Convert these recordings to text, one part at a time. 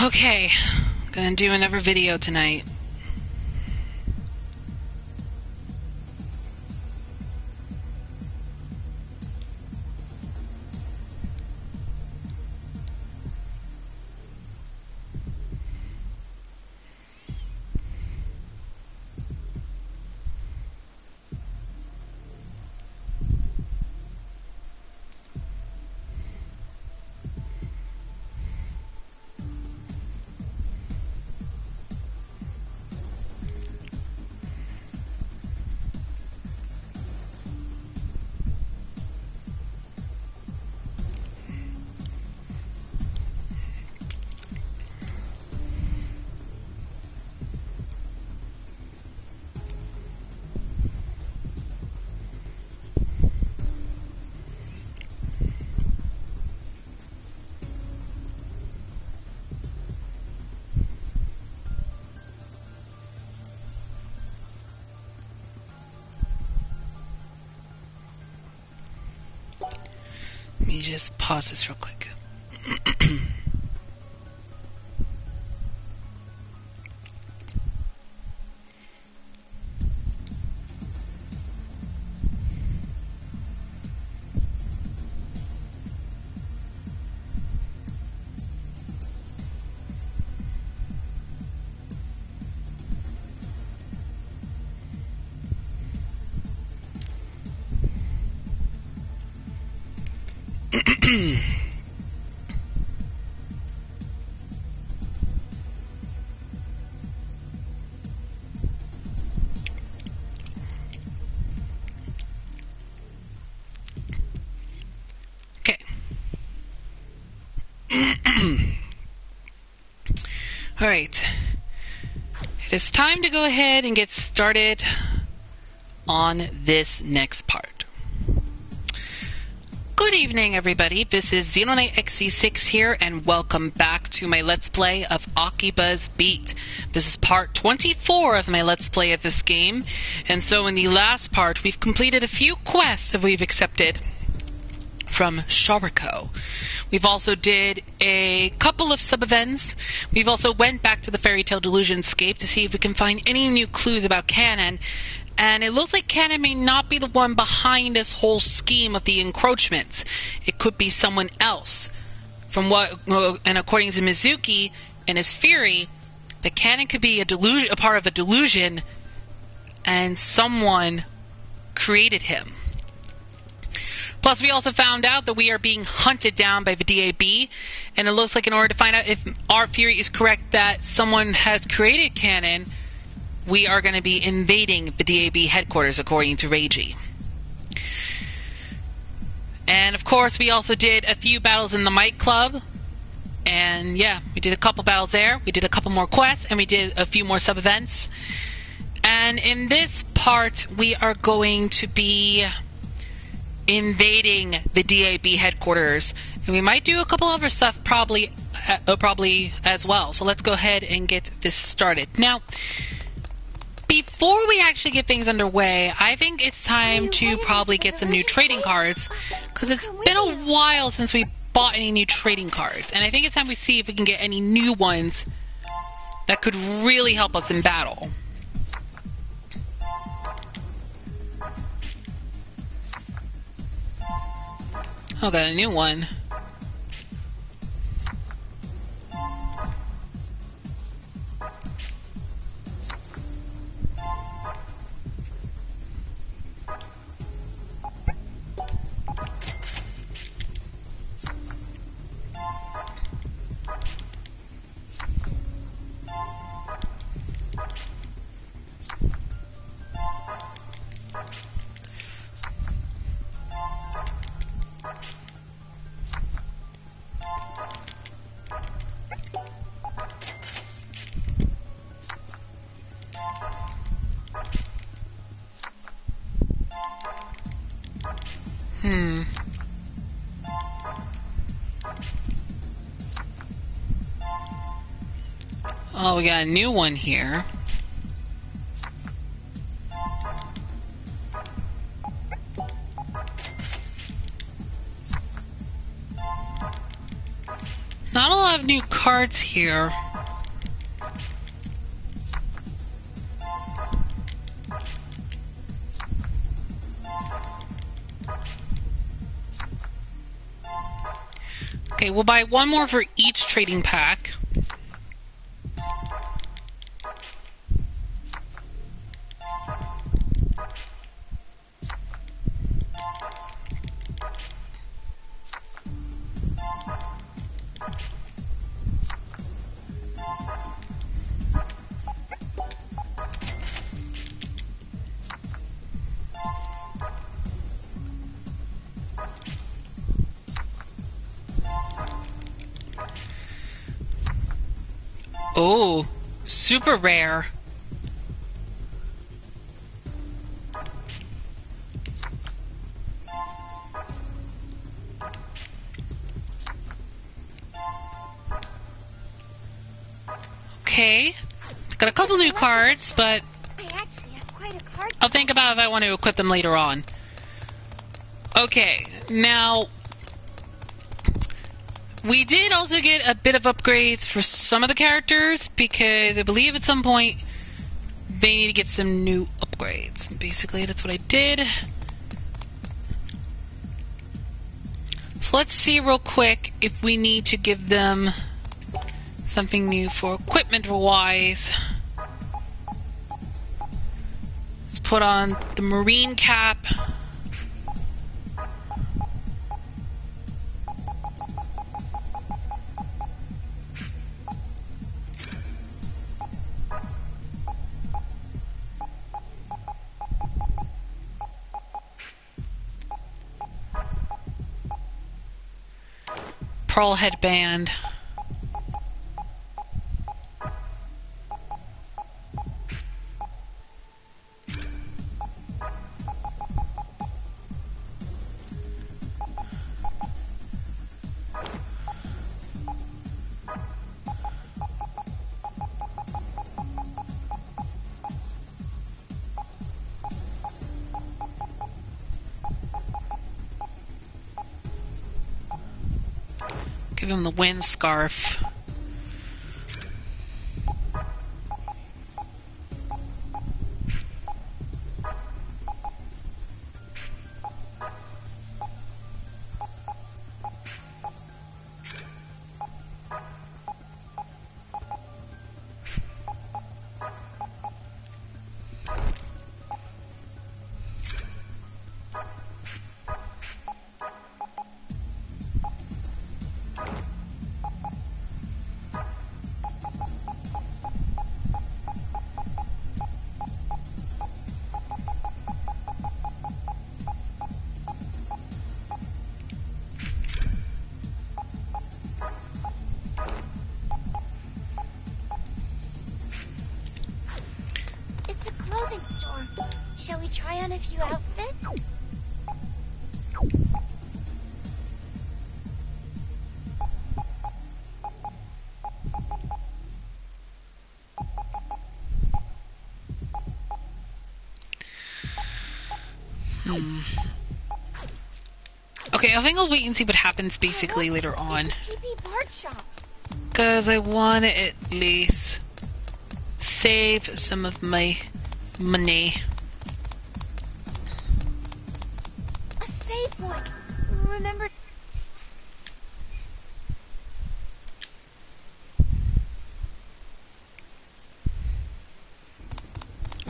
Okay, gonna do another video tonight. Let me just pause this real quick. Okay. All right. It is time to go ahead and get started on this next part. Good evening, everybody. This is Xenonite XC6 here, and welcome back to my Let's Play of AKIBA'S Beat. This is part 24 of my Let's Play of this game, and so in the last part, we've completed a few quests that we've accepted from Shariko. We've also did a couple of sub-events. We've also went back to the Fairy Tale Delusionscape to see if we can find any new clues about Canon. And it looks like Canon may not be the one behind this whole scheme of the encroachments. It could be someone else. And according to Mizuki and his theory, that Canon could be a part of a delusion, and someone created him. Plus, we also found out that we are being hunted down by the DAB, and it looks like in order to find out if our theory is correct that someone has created Canon, we are going to be invading the DAB headquarters, according to Reiji. And, of course, we also did a few battles in the Might Club. And, yeah, we did a couple battles there. We did a couple more quests, and we did a few more sub-events. And in this part, we are going to be invading the DAB headquarters. And we might do a couple other stuff probably as well. So let's go ahead and get this started. Now, before we actually get things underway, I think it's time to probably get some new trading cards, because it's been a while since we bought any new trading cards, and I think it's time we see if we can get any new ones that could really help us in battle. Oh, got a new one. Oh, we got a new one here. Not a lot of new cards here. Okay, we'll buy one more for each trading pack. Oh, super rare. Okay, got a couple new cards, but I actually have quite a card. I'll think about if I want to equip them later on. Okay, now we did also get a bit of upgrades for some of the characters because I believe at some point they need to get some new upgrades. Basically, that's what I did. So let's see real quick if we need to give them something new for equipment-wise. Let's put on the marine cap. Pearl headband. Give him the wind scarf. Shall we try on a few outfits? Okay, I think I'll wait and see what happens basically later on. Shop. Because I want to at least save some of my money. A save point. Remember.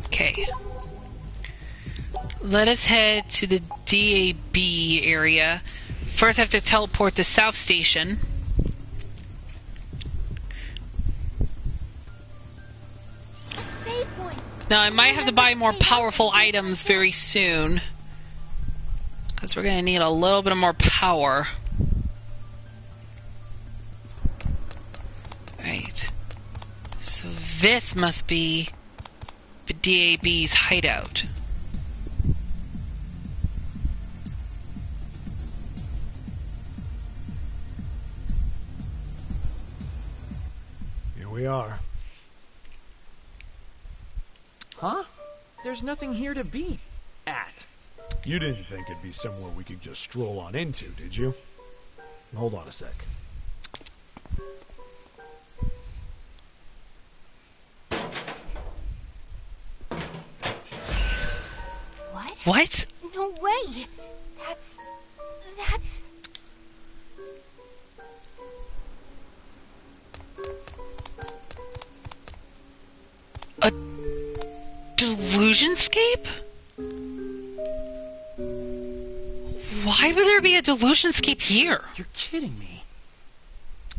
Okay. Let us head to the DAB area. First I have to teleport to South Station. Now I might have to buy more powerful items very soon, because we're going to need a little bit of more power. Right. So this must be the DAB's hideout. Here we are. Huh? There's nothing here to be at. You didn't think it'd be somewhere we could just stroll on into, did you? Hold on a sec. What? No way. That's... A delusionscape? Why would there be a delusionscape here? You're kidding me.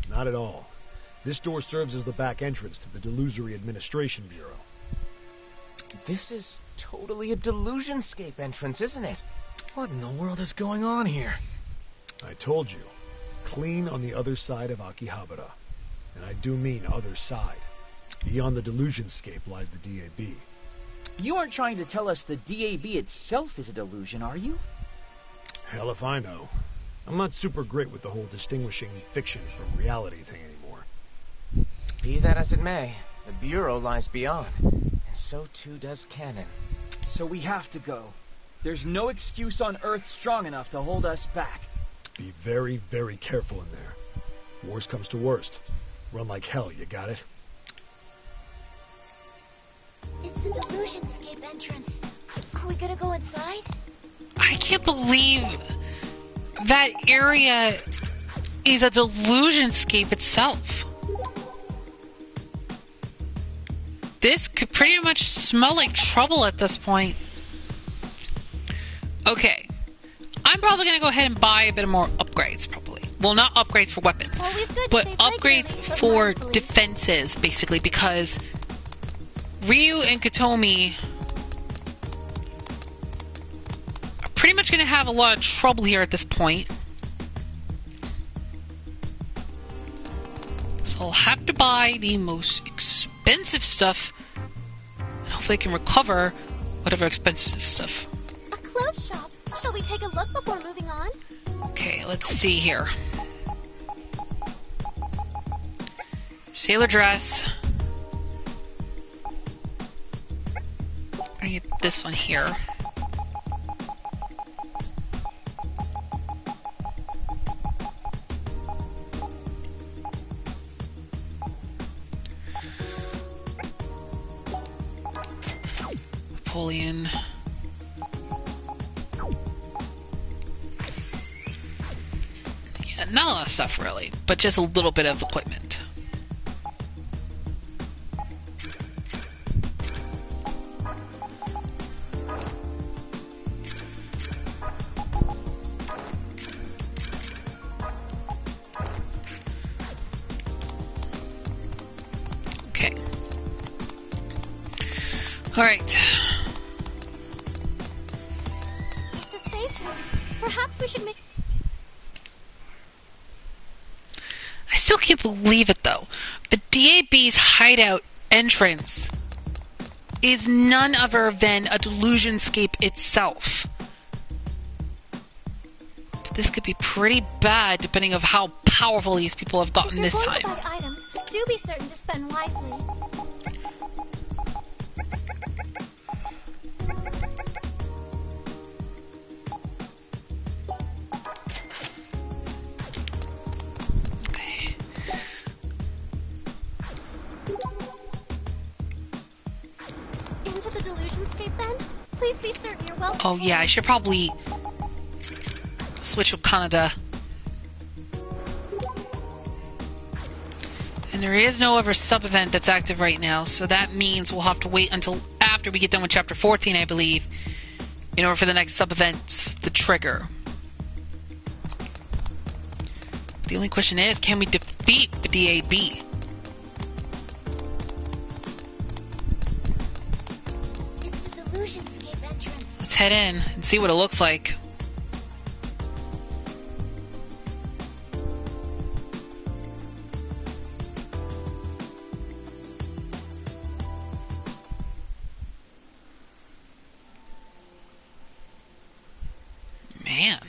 Not at all. This door serves as the back entrance to the Delusory Administration Bureau. This is totally a delusionscape entrance, isn't it? What in the world is going on here? I told you, clean on the other side of Akihabara. And I do mean other side. Beyond the delusionscape lies the DAB. You aren't trying to tell us the DAB itself is a delusion, are you? Hell if I know. I'm not super great with the whole distinguishing fiction from reality thing anymore. Be that as it may, the Bureau lies beyond. And so too does canon. So we have to go. There's no excuse on Earth strong enough to hold us back. Be very, very careful in there. Worst comes to worst. Run like hell, you got it? It's the delusionscape entrance. Are we gonna go inside? I can't believe that area is a delusionscape itself. This could pretty much smell like trouble at this point. Okay. I'm probably going to go ahead and buy a bit more upgrades, probably. Well, not upgrades for weapons, Always good to but save upgrades regularly, but for mindfully. defenses, basically, because Ryu and Kotomi are pretty much going to have a lot of trouble here at this point. So I'll have to buy the most expensive stuff, and hopefully I can recover whatever expensive stuff. A clothes shop. Shall we take a look before moving on? Okay, let's see here. Sailor dress. I get this one here. Napoleon. Yeah, not a lot of stuff really, but just a little bit of equipment. Okay. All right. It's a safe one. Perhaps we should make... I still can't believe it though. The DAB's hideout entrance is none other than a delusionscape itself. But this could be pretty bad depending on how powerful these people have gotten If this you're going time. to buy items, do be certain to spend wisely. Okay. Into the delusionscape then? Please be certain you're well Oh yeah, I should probably switch with Canada. And there is no other sub-event that's active right now, so that means we'll have to wait until after we get done with Chapter 14, I believe, in order for the next sub-events to trigger. The only question is, can we defeat the DAB? It's the delusionscape entrance. Let's head in and see what it looks like. Man.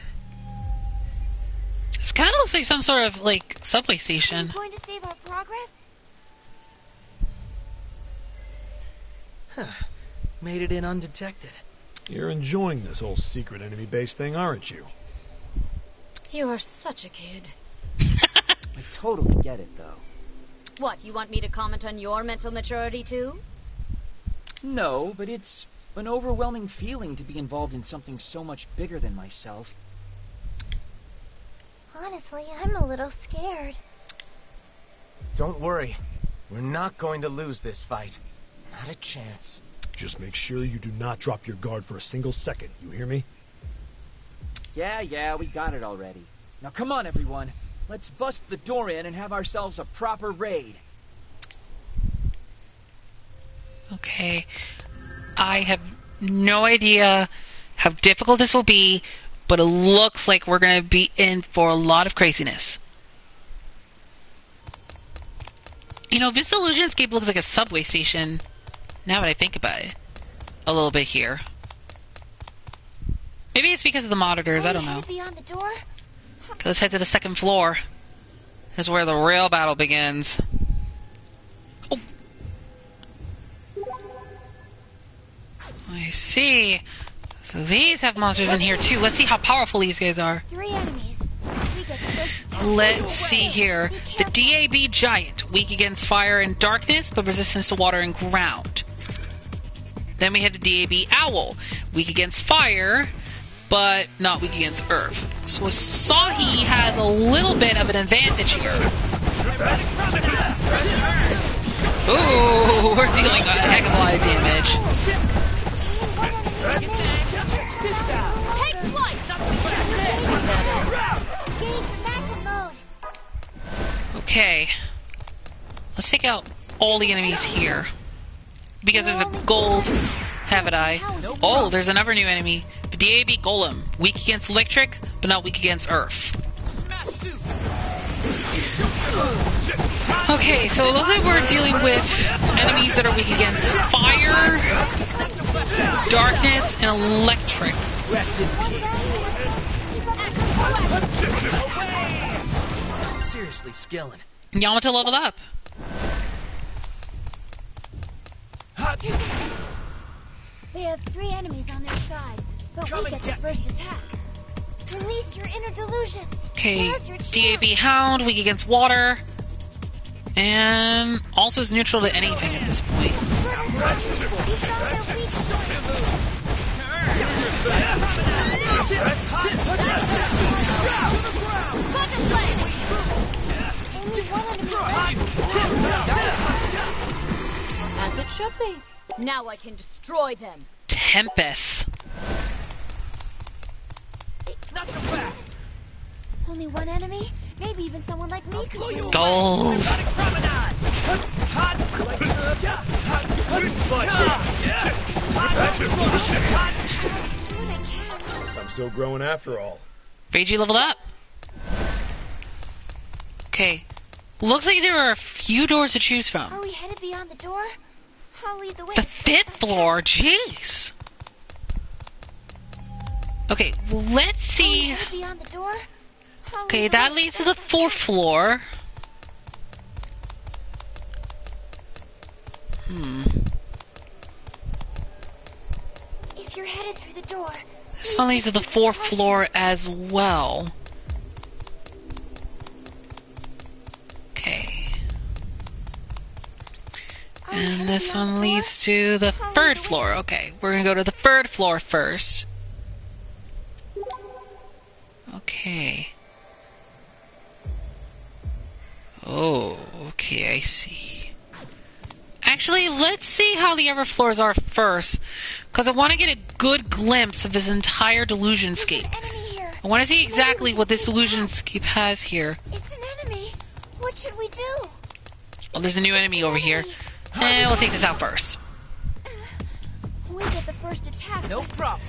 This kind of looks like some sort of, like, subway Are station. you going to save our progress? Huh. Made it in undetected. You're enjoying this whole secret enemy base thing, aren't you? You are such a kid. I totally get it, though. What, you want me to comment on your mental maturity, too? No, but it's an overwhelming feeling to be involved in something so much bigger than myself. Honestly, I'm a little scared. Don't worry. We're not going to lose this fight. Not a chance. Just make sure you do not drop your guard for a single second, you hear me? Yeah, we got it already. Now come on, everyone. Let's bust the door in and have ourselves a proper raid. Okay. I have no idea how difficult this will be, but it looks like we're going to be in for a lot of craziness. You know, this Illusionscape looks like a subway station, now that I think about it. A little bit here. Maybe it's because of the monitors, I don't know. Beyond the door? Okay, let's head to the second floor. This is where the real battle begins. Oh. I see. So these have monsters in here too. Let's see how powerful these guys are. 3 enemies. We get the first attack. Let's see here. The DAB Giant, weak against fire and darkness, but resistance to water and ground. Then we have the DAB Owl, weak against fire, but not weak against earth. So Asahi has a little bit of an advantage here. Ooh, we're dealing a heck of a lot of damage. Take flight! Engage magic mode. Okay. Let's take out all the enemies here. Because there's a gold Havidai. Oh, there's another new enemy. The DAB Golem. Weak against electric, but not weak against earth. Okay, so it looks like we're dealing with enemies that are weak against fire, darkness, and electric. Seriously, skilling. Yamato leveled up. They have 3 enemies on their side, but we get the first attack. Release your inner delusion. Okay, Where's your shield? DAB Hound, weak against water, and also is neutral to anything at this point. We found their weak Only one enemy left. As it should be. Now I can destroy them. Tempest. Only one enemy? Maybe even someone like me could win. Gold. Guess I'm still growing after all. Reiji leveled up. Okay. Looks like there are a few doors to choose from. Are we headed beyond the door? I'll lead the way. The 5th floor? Jeez. Okay, well, let's see. Beyond the door? Okay, that leads to the 4th floor. If you're headed through the door. This one leads to the 4th floor as well. Okay. And this one leads to the 3rd floor. Okay, we're gonna go to the 3rd floor first. Okay. Oh, okay, I see. Actually, let's see how the other floors are first, because I want to get a good glimpse of this entire Delusionscape. I want to see exactly what this Delusionscape has here. It's an enemy. What should we do? Oh, there's a new enemy over here. And we'll take this out first. We get the first attack. No problem.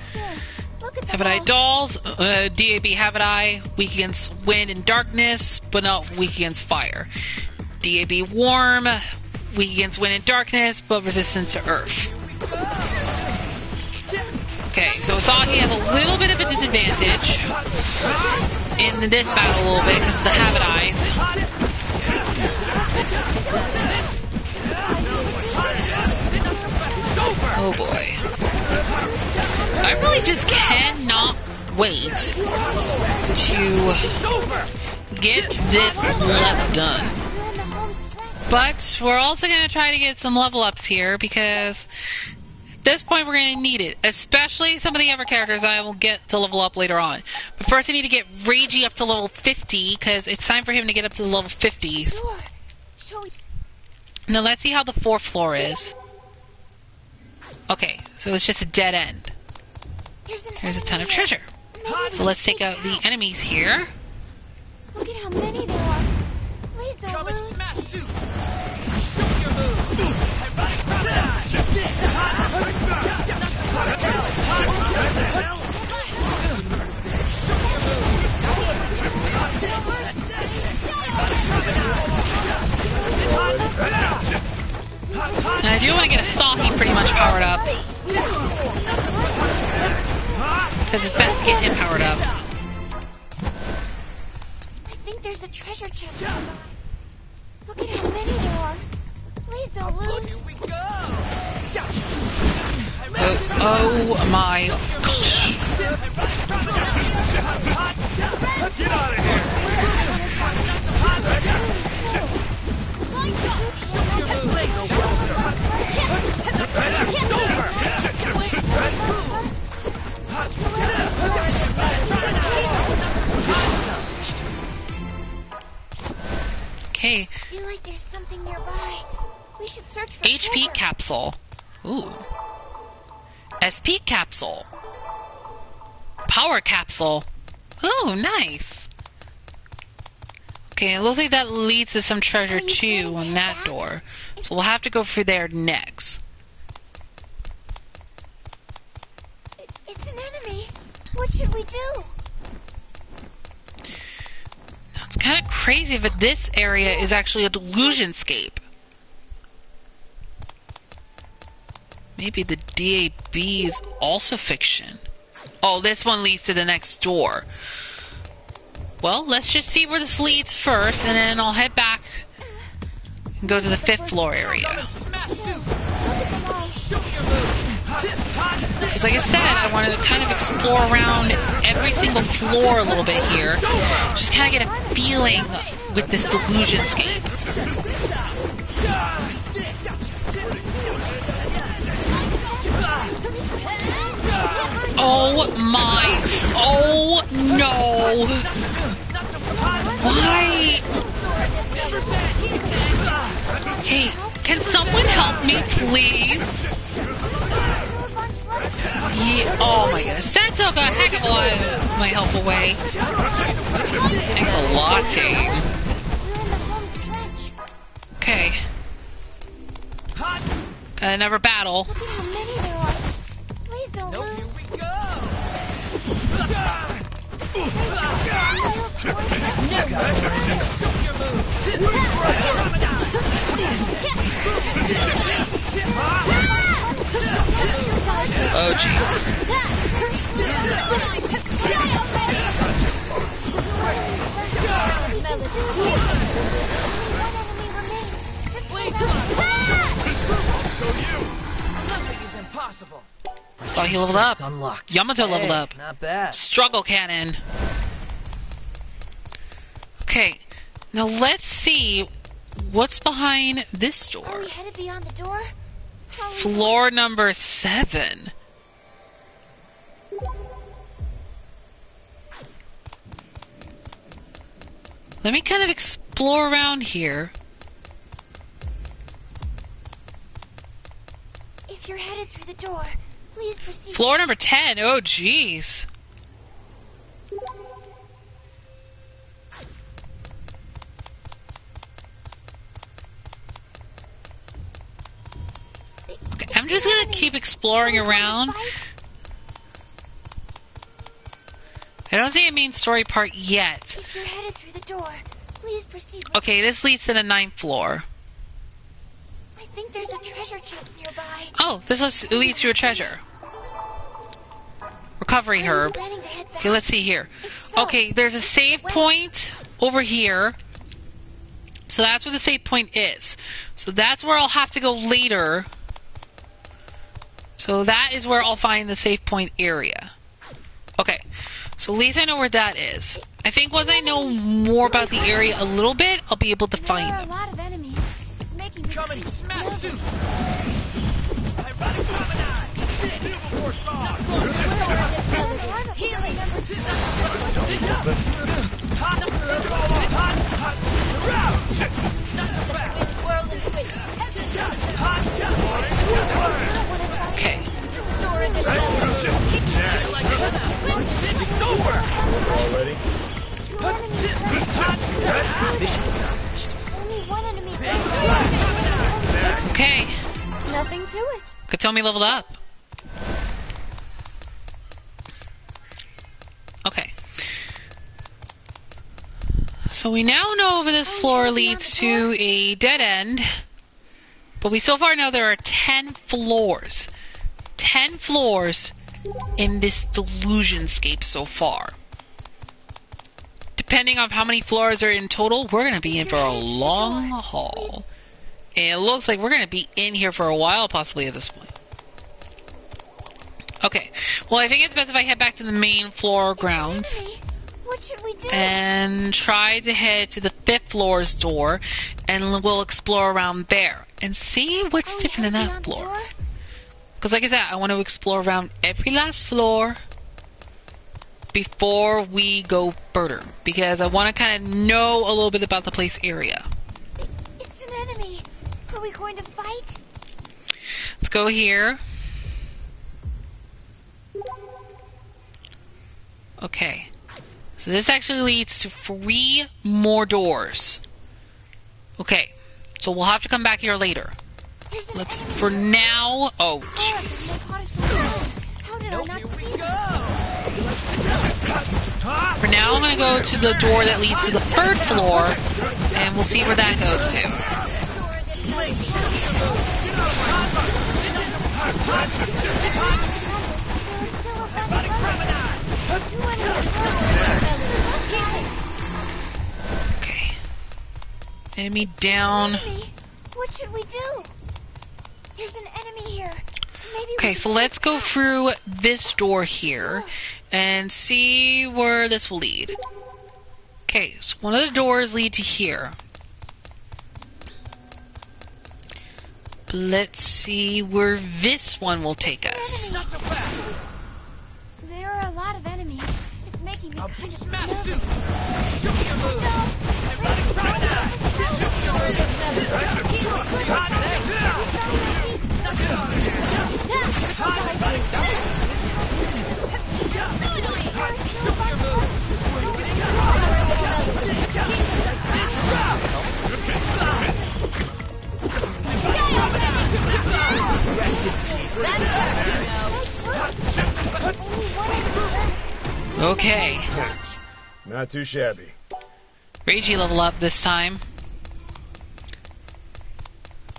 Look at Havidai Dolls, DAB Havidai, weak against wind and darkness, but not weak against fire. DAB Worm, weak against wind and darkness, but resistant to earth. Okay, so Asahi has a little bit of a disadvantage in this battle a little bit because of the Havidais. Oh boy. I really just cannot wait to get this level done. But we're also going to try to get some level ups here because this point we're going to need it, especially some of the other characters I will get to level up later on. But first I need to get Reiji up to level 50, because it's time for him to get up to the level 50s. Now let's see how the 4th floor is. Okay, so it's just a dead end. There's a ton of treasure. So let's take out the enemies here. Look at how many there are. Please don't lose. Now I do want to get a Saki pretty much powered up, because it's best to get him powered up. I think there's a treasure chest nearby. Look at how many there are. Please don't lose. Oh my gosh. Get out of here! Okay. I feel like there's something nearby. We should search for HP treasure. capsule. Ooh. SP capsule. Power capsule. Ooh, nice. Okay, it looks like that leads to some treasure too on that door. So we'll have to go through there next. It's an enemy. What should we do? Now, it's kind of crazy, but this area is actually a delusionscape. Maybe the DAB is also fiction. Oh, this one leads to the next door. Well, let's just see where this leads first, and then I'll head back and go to the 5th floor area. Because like I said, I want to kind of explore around every single floor a little bit here. Just kind of get a feeling with this delusionscape. Oh my! Oh no! Why? Hey, can someone help me, please? Yeah, oh my goodness, that took a heck of a lot of my help away. Thanks a lot, team. Okay. Got another battle. Look at how many there are. Please don't lose. Oh jeez. Saw he leveled up. Unlocked. Yamato leveled up. Not bad. Struggle cannon. Okay, now let's see what's behind this Are door. we headed beyond the door? How are we Floor number 7. Let me kind of explore around here. If you're headed through the door, please proceed. Floor number 10. Oh, jeez. Okay, I'm just gonna keep exploring around. I don't see a main story part yet. If you're headed through the door, please proceed. Okay, this leads to the 9th floor. I think there's a treasure chest nearby. Oh, this leads to a treasure. Recovery Are we herb. planning to head back? Okay, let's see here. If so, Okay, there's a save point over here. So that's where the save point is. So that's where I'll have to go later. So that is where I'll find the save point area. Okay, so at least I know where that is. I think once I know more about the area a little bit, I'll be able to there find are a them. lot of enemies. It's making me Coming, nervous. smash suit! Tell me something? Okay. All ready? Only one enemy. Okay. Nothing to it. Could tell me leveled up. Okay. So we now know that this floor leads to a dead end. But we so far know there are 10 floors. 10 floors in this delusionscape so far. Depending on how many floors are in total, we're going to be in for a long haul. And it looks like we're going to be in here for a while, possibly at this point. Okay. Well, I think it's best if I head back to the main floor grounds. What should we do? And try to head to the 5th floor's door. And we'll explore around there. And see what's different in that floor. Because like I said, I want to explore around every last floor before we go further. Because I want to kind of know a little bit about the place area. It's an enemy. Are we going to fight? Let's go here. Okay. So this actually leads to 3 more doors. Okay. So we'll have to come back here later. Let's, for now... Oh, jeez. How did I not see For now, I'm going to go to the door that leads to the 3rd floor, and we'll see where that goes to. Okay. Enemy down. What should we do? There's an enemy here. Maybe Okay, so let's go through this door here and see where this will lead. Okay, so one of the doors lead to here. But let's see where this one will take us. There are a lot of enemies. It's making me kind of nervous. Okay. Not too shabby. Ragey level up this time.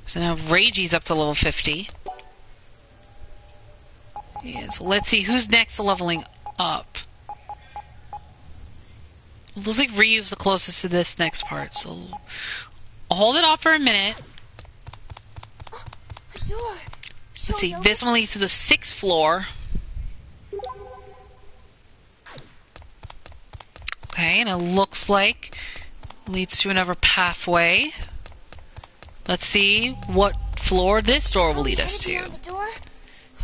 So now Ragey's up to level 50. Yeah, so let's see who's next to leveling up. It looks like Ryu's the closest to this next part, so I'll hold it off for a minute. A door. Let's see, this one leads to the 6th floor. Okay, and it looks like it leads to another pathway. Let's see what floor this door will lead us to.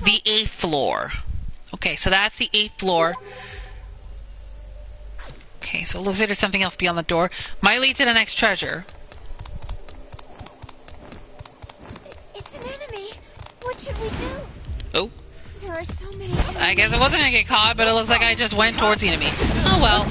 The 8th floor. Okay, so that's the 8th floor. Okay, so it looks like there's something else beyond the door. Might lead to the next treasure. It's an enemy. What should we do? Oh. There are so many enemies. I guess I wasn't going to get caught, but it looks like I just went towards the enemy. Oh well.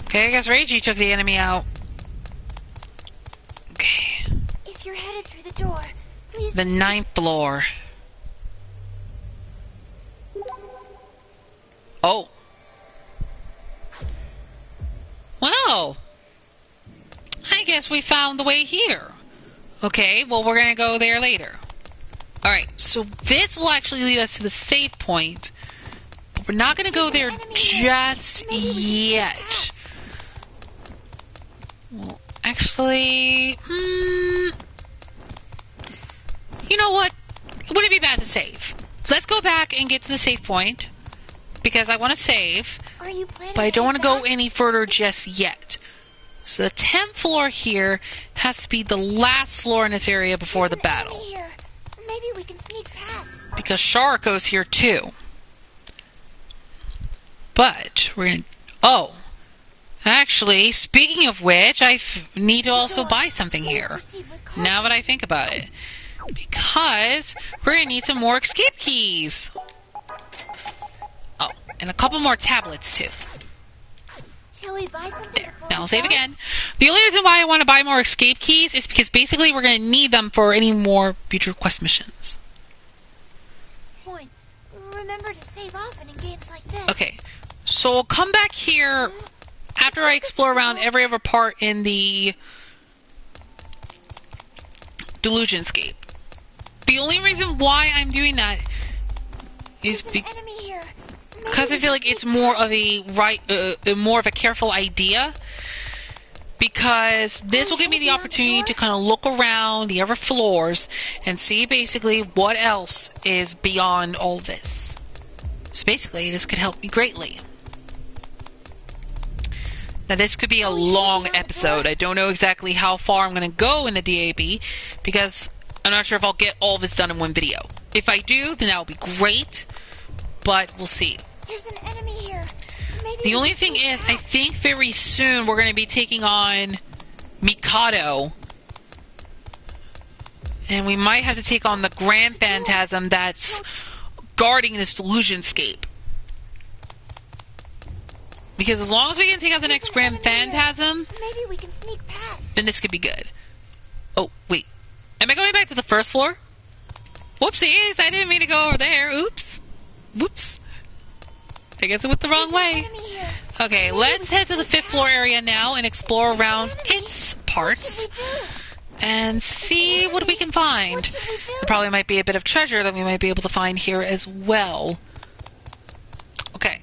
Okay, I guess Ragey took the enemy out. Okay. If you're headed through the door, please. The 9th floor. Oh. Well. I guess we found the way here. Okay, well, we're going to go there later. Alright, so this will actually lead us to the save point. But we're not going to go there just yet. Well, actually, you know what? It wouldn't be bad to save. Let's go back and get to the save point, because I want to save, Are you planning but I don't want to go back? any further just yet. So the 10th floor here has to be the last floor in this area before the There's an battle, enemy here. Maybe we can sneak past. because Sharko's here too. But we're gonna... Oh. Actually, speaking of which, I need to also buy something Please here. proceed with caution. Now that I think about it. Because we're going to need some more escape keys. Oh, and a couple more tablets too. Shall we buy something There. before Now we I'll save go? again. The only reason why I want to buy more escape keys is because basically we're going to need them for any more future quest missions. Point. Remember to save often in games like this. Okay, so I'll come back here after I explore around every other part in the Delusionscape. The only reason why I'm doing that is There's an enemy here. Maybe because I we feel can like it's sneak more past. of more of a careful idea. Because this will give me the opportunity to kind of look around the other floors and see basically what else is beyond all this. So basically, this could help me greatly. Now this could be a long episode. I don't know exactly how far I'm going to go in the DAB because I'm not sure if I'll get all this done in one video. If I do, then that will be great, but we'll see. There's an enemy here. Maybe The we only can thing sneak is, I past. think very soon we're going to be taking on Mikado. And we might have to take on the Grand Phantasm that's guarding this Delusionscape. Because as long as we can take out the There's next an Grand enemy here. Phantasm, Maybe we can sneak past. then this could be good. Oh, wait. Am I going back to the first floor? Whoopsies, I didn't mean to go over there. Oops. Whoops. I guess I went the wrong There's an way. enemy here. Okay, let's head to the 5th floor area now and explore around its What parts should we do? and see what we can find. What should we do? There probably might be a bit of treasure that we might be able to find here as well. Okay.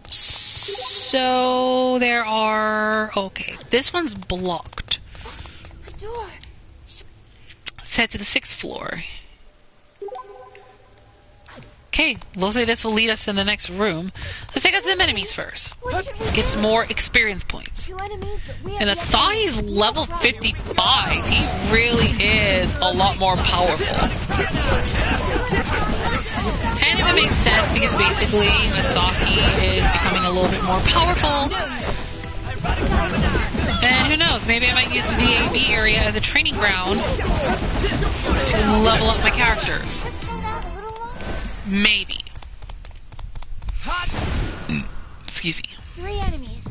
So there are... Okay, this one's blocked. A door. Let's head to the 6th floor. Okay, looks like this will lead us in the next room. Let's take out some enemies first. What should we Get do? some more experience points. Two enemies that we have And yet to Asahi's meet. level 55. He really is a lot more powerful. And if it makes sense, because basically Asahi is becoming a little bit more powerful. And who knows, maybe I might use the DAB area as a training ground to level up my characters. Let's hold out a little longer. Maybe. Excuse me. 3 enemies.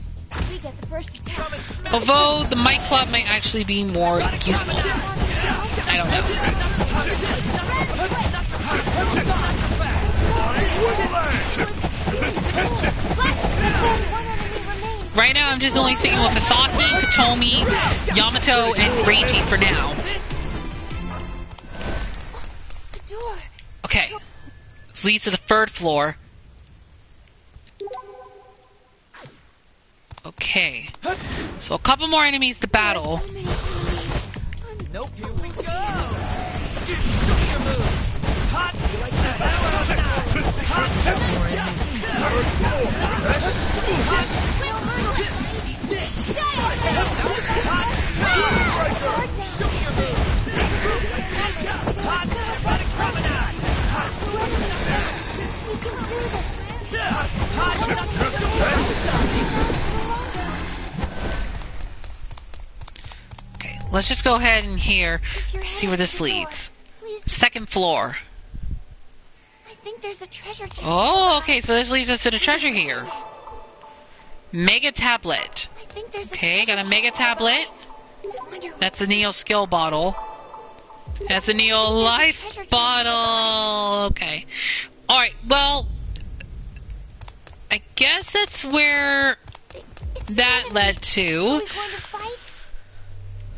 We get the first attack. Although the Might Club might actually be more useful. I don't know. One enemy remains. Right now I'm just only sticking with Asahi, Katomi, Yamato, and Reiji for now. A door. Okay. This leads to the 3rd floor. Okay. So a couple more enemies to battle. So many enemies. Nope, here we go! Show your moves! Hot! You like that? Okay, let's just go ahead and here see where this leads. Please, 2nd floor. I think there's a treasure chest. Oh, okay, so this leads us to the treasure here. Mega tablet. I think there's Okay, got a treasure mega chest. tablet. I wonder what- That's a Neo skill bottle. That's a Neo life bottle. Okay. Alright, well, I guess that's where It's that an led enemy. Are to. we going to fight?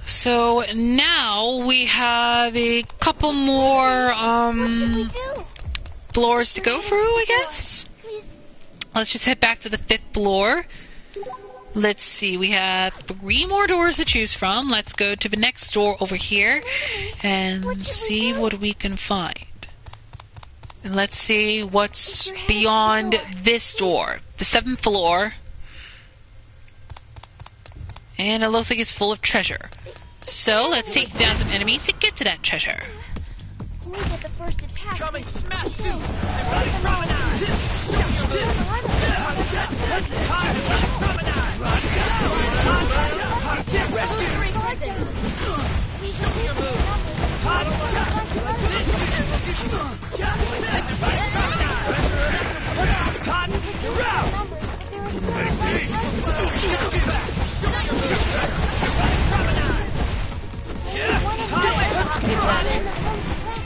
So now we have a couple more What should we do? floors to go through, I guess. Please, Let's just head back to the 5th floor. Let's see, we have 3 more doors to choose from. Let's go to the next door over here and see what we can find. And let's see what's beyond this door. The 7th floor. And it looks like it's full of treasure. So let's take down some enemies to get to that treasure. We get the first attack. Coming smash soon! Everybody promenade!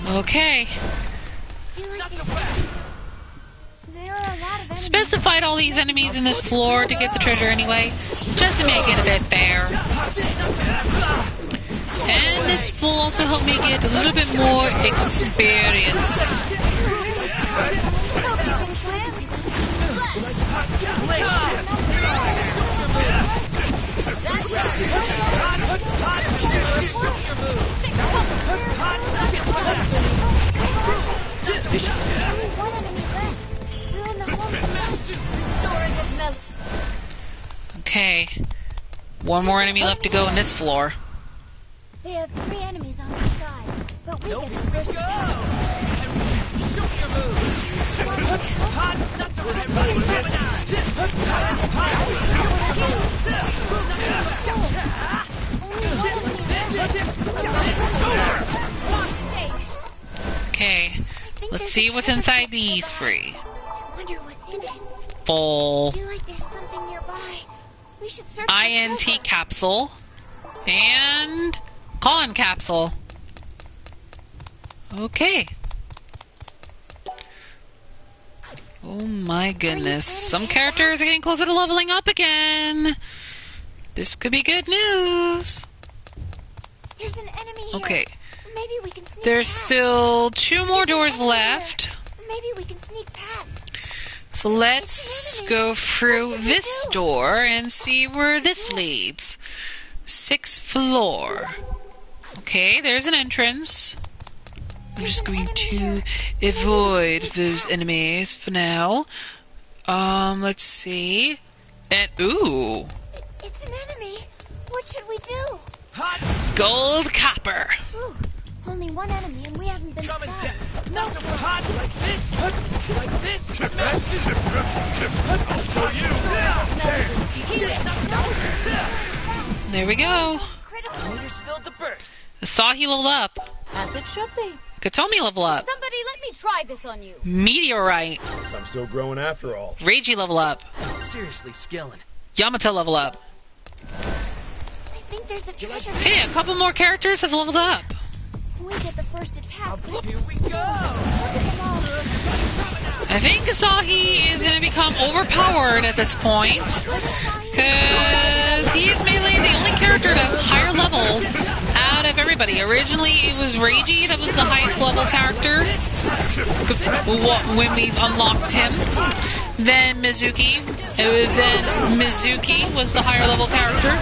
Okay. Specified all these enemies in this floor to get the treasure anyway, just to make it a bit fair. And this will also help me get a little bit more experience. Okay. One more enemy left to go on this floor. They have 3 enemies on their side, but we get the first attack. Okay. Let's see what's inside these 3. I wonder what's in it. Full I feel like there's something nearby. We should search INT capsule and Colin capsule. Okay. Oh my goodness. Some characters are getting closer to leveling up again. This could be good news. There's an enemy here. Okay. Maybe we can sneak There's past. still 2 more doors left. Maybe we can sneak past. So let's go through this door and see where this leads. 6th floor. Okay, there's an entrance. I'm just going to avoid those enemies for now. Let's see. And, ooh. It's an enemy. What should we do? Gold copper. Ooh, only 1 enemy and we haven't been Coming spotted. down. Not so hot like this. Like this. Smash. I'll show you. There we go. Critical. Meters filled to burst. I saw he leveled up. As it should be. Katomi level up. Somebody let me try this on you. Meteorite. Guess I'm still growing after all. Reiji level up. Seriously skilling. Yamato level up. I think there's a treasure. Hey, a couple more characters have leveled up. We get the first attack. Here we go. I think Asahi is going to become overpowered at this point. Because he's mainly the only character that's higher leveled out of everybody. Originally, it was Reiji that was the highest level character when we unlocked him. Then Mizuki. Then Mizuki was the higher level character.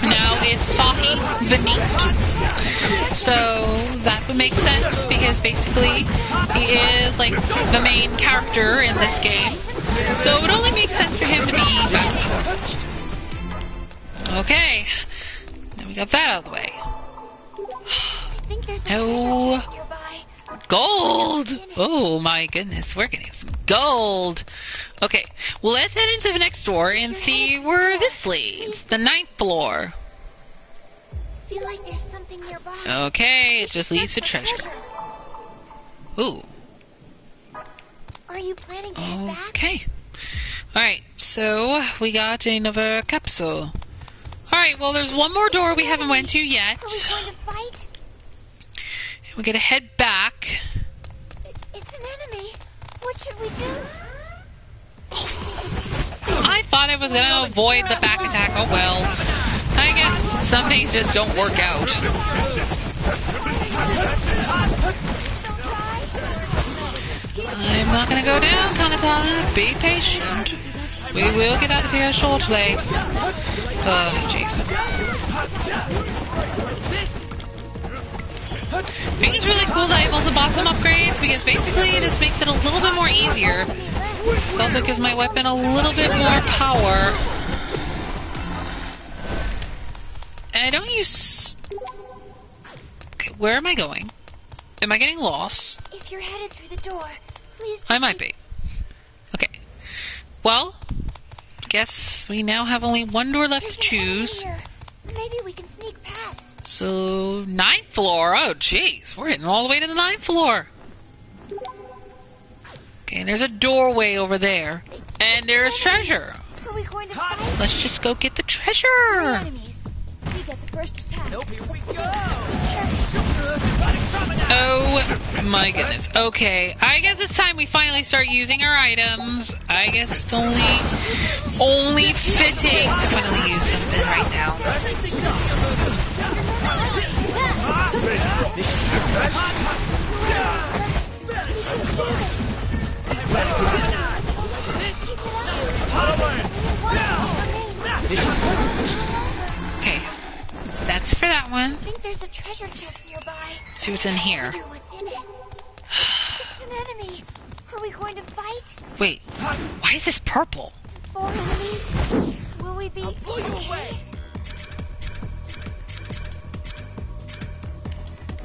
Now it's Saki, the NEET. So that would make sense because basically he is like the main character in this game. So it would only make sense for him to be battle powered. Okay. Now we got that out of the way. I think there's a Oh. treasure chest nearby. Gold! Oh my goodness, we're getting some gold. Okay, well let's head into the next door and see where this leads. The 9th floor. I feel like there's something nearby. Okay, it just leads to treasure. Ooh. Are you planning to head back? Okay. Alright, so we got another capsule. Alright, well there's one more door we haven't went to yet. Are we going to fight? We gotta head back. It's an enemy. What should we do? I thought I was gonna avoid the back attack. Oh well. I guess some things just don't work out. I'm not gonna go down, Kanata. Be patient. We will get out of here shortly. Jeez. I think it's really cool that I able to bought some upgrades because basically this makes it a little bit more easier. It also gives my weapon a little bit more power. And I don't use... Okay, where am I going? Am I getting lost? If you're headed through the door, please... I might be. Okay. Well, guess we now have only one door left to choose. Maybe we can sneak past. So, 9th floor. Oh, jeez. We're hitting all the way to the 9th floor. Okay, and there's a doorway over there. And there's treasure. Are we going to fight? Let's just go get the treasure. Enemies. We get the first attack. Nope, here we go. Oh my goodness. Okay, I guess it's time we finally start using our items. I guess it's only fitting to finally use something right now. Okay, that's for that one. I think there's a treasure chest nearby. See what's in here. I wonder what's in it. It's an enemy. Are we going to fight? Wait, why is this purple? 4 enemies? Will we be Pull you away.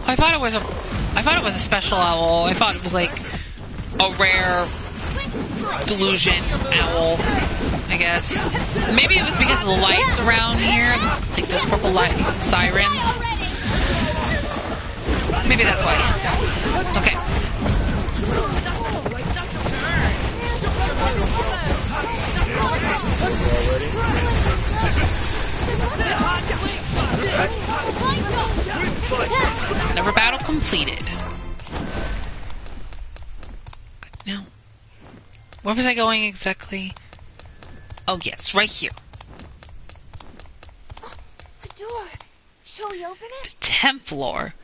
I thought it was a special owl. I thought it was like a rare delusion owl, I guess. Maybe it was because of the lights around here, like those purple light sirens. Maybe that's why. Okay. Another battle completed. Now, where was I going exactly? Oh yes, right here. a door? Shall we open it? 10th floor.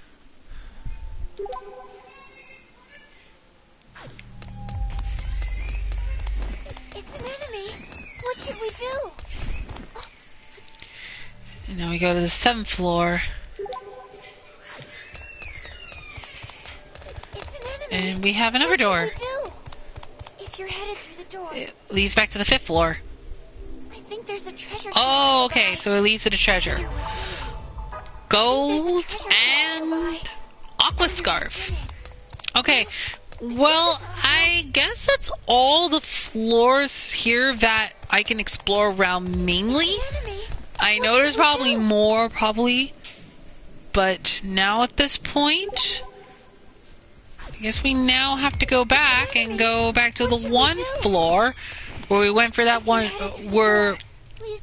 It's an enemy. What should we do? And now we go to the 7th floor. It's an enemy. And we have another door. What should we do? If you're headed through the door, It leads back to the 5th floor. I think there's a treasure. Oh, chest okay, nearby. so it leads to the treasure. Wonder what's in it. Gold There's a treasure chest and nearby. aqua Wonder scarf. what's in it. Okay, well, I guess that's all the floors here that I can explore around mainly. It's an enemy. I know there's probably more, but now at this point, I guess we now have to go back and go back to the 1st floor where we went for that one, where Please.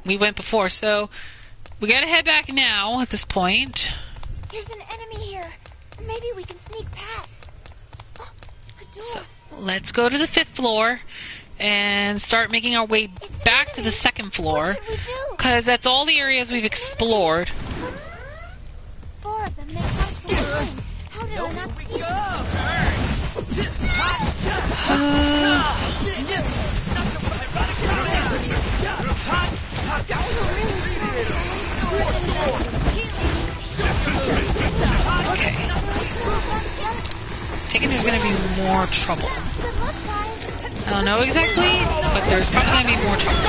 we went before. So we gotta head back now at this point. There's an enemy here. Maybe we can sneak past. Oh, a door. So let's go to the 5th floor and start making our way back to the 2nd floor, What should we do? because that's all the areas we've explored. 4 of them make us from behind. How did I not see them? Okay. Taking there's gonna be more trouble. Good luck, guys. I don't know exactly, but there's probably gonna be more trouble.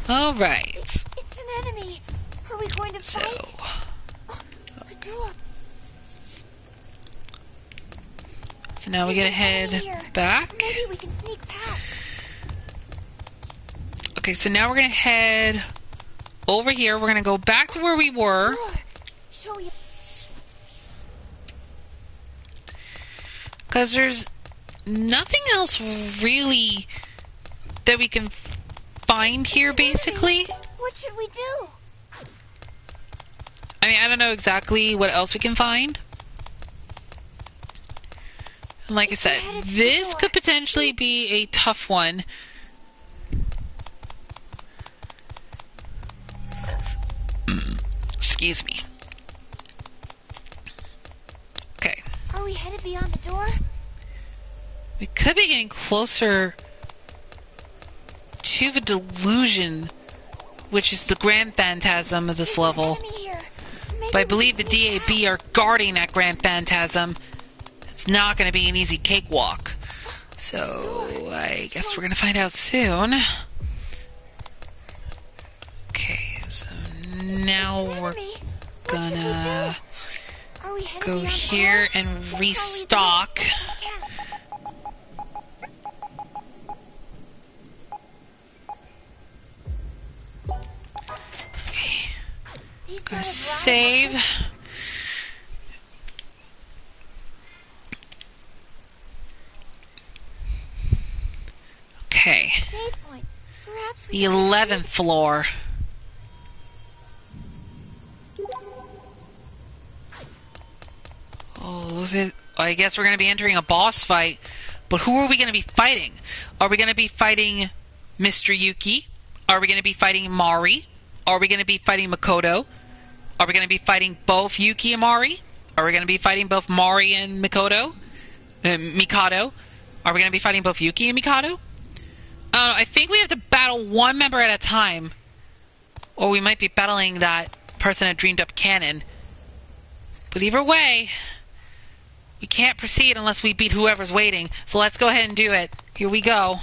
Alright. It's an enemy. Are we going to So fight? A door. so now we gotta head back. Maybe we can sneak past. Okay, so now we're gonna head over here. We're gonna go back to where we were. Door. Show you. Because there's nothing else really that we can find here, basically. What should we do? I mean, I don't know exactly what else we can find. And like I said, this could potentially be a tough one. Excuse me. Okay. Are we headed beyond the door? We could be getting closer to the delusion, which is the Grand Phantasm of this level. But I believe the DAB are guarding that Grand Phantasm. It's not going to be an easy cakewalk. So I guess we're going to find out soon. Okay, so now we're gonna go here and restock. Okay, gonna save. Okay, the 11th floor. Oh, I guess we're going to be entering a boss fight. But who are we going to be fighting? Are we going to be fighting Mr. Yuki? Are we going to be fighting Mari? Are we going to be fighting Makoto? Are we going to be fighting both Yuki and Mari? Are we going to be fighting both Mari and Mikado? Are we going to be fighting both Yuki and Mikado? I think we have to battle one member at a time. Or we might be battling that person that dreamed up canon. But either way, we can't proceed unless we beat whoever's waiting. So let's go ahead and do it. Here we go.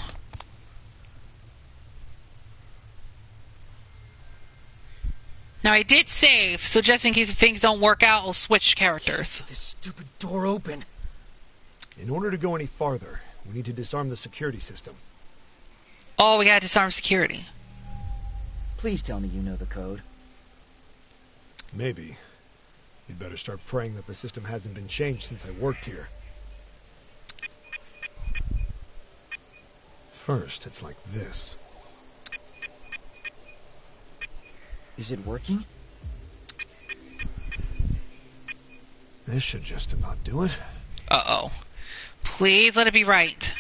Now I did save, so just in case things don't work out, I'll switch characters. This stupid door open. In order to go any farther, we need to disarm the security system. Oh, we gotta disarm security. Please tell me you know the code. Maybe. You'd better start praying that the system hasn't been changed since I worked here. First, it's like this. Is it working? This should just about do it. Uh-oh. Please let it be right.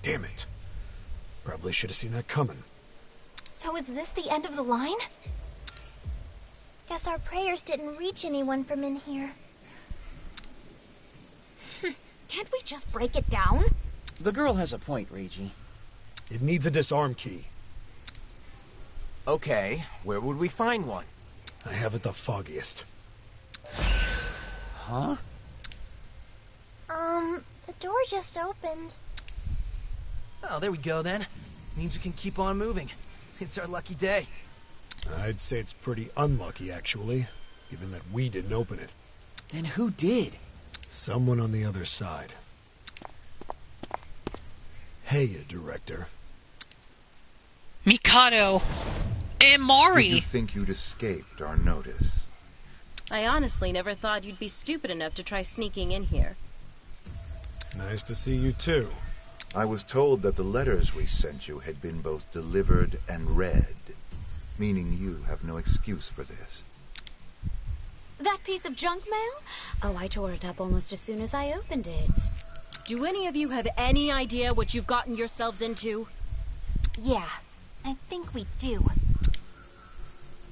Damn it. Probably should have seen that coming. So is this the end of the line? Guess our prayers didn't reach anyone from in here. Can't we just break it down? The girl has a point, Reiji. It needs a disarm key. Okay, where would we find one? I haven't the foggiest. Huh? The door just opened. Oh, there we go then. Means we can keep on moving. It's our lucky day. I'd say it's pretty unlucky, actually, given that we didn't open it. Then who did? Someone on the other side. Hey, Director. Mikado and Mari. Did you think you'd escaped our notice? I honestly never thought you'd be stupid enough to try sneaking in here. Nice to see you, too. I was told that the letters we sent you had been both delivered and read, meaning you have no excuse for this. That piece of junk mail? Oh, I tore it up almost as soon as I opened it. Do any of you have any idea what you've gotten yourselves into? Yeah, I think we do.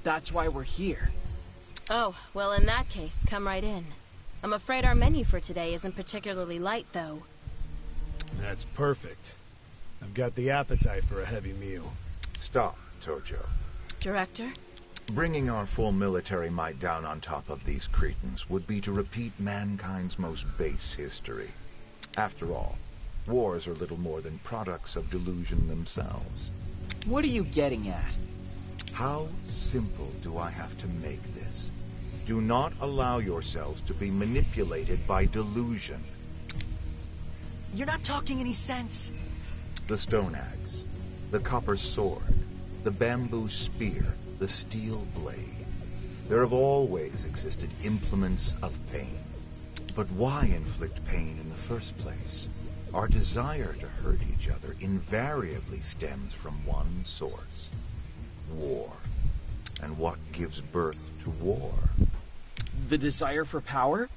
That's why we're here. Oh, well, in that case, come right in. I'm afraid our menu for today isn't particularly light, though. That's perfect. I've got the appetite for a heavy meal. Stop, Tojo. Director? Bringing our full military might down on top of these Cretans would be to repeat mankind's most base history. After all, wars are little more than products of delusion themselves. What are you getting at? How simple do I have to make this? Do not allow yourselves to be manipulated by delusion. You're not talking any sense. The stone axe, the copper sword, the bamboo spear, the steel blade. There have always existed implements of pain. But why inflict pain in the first place? Our desire to hurt each other invariably stems from one source: war. And what gives birth to war? The desire for power?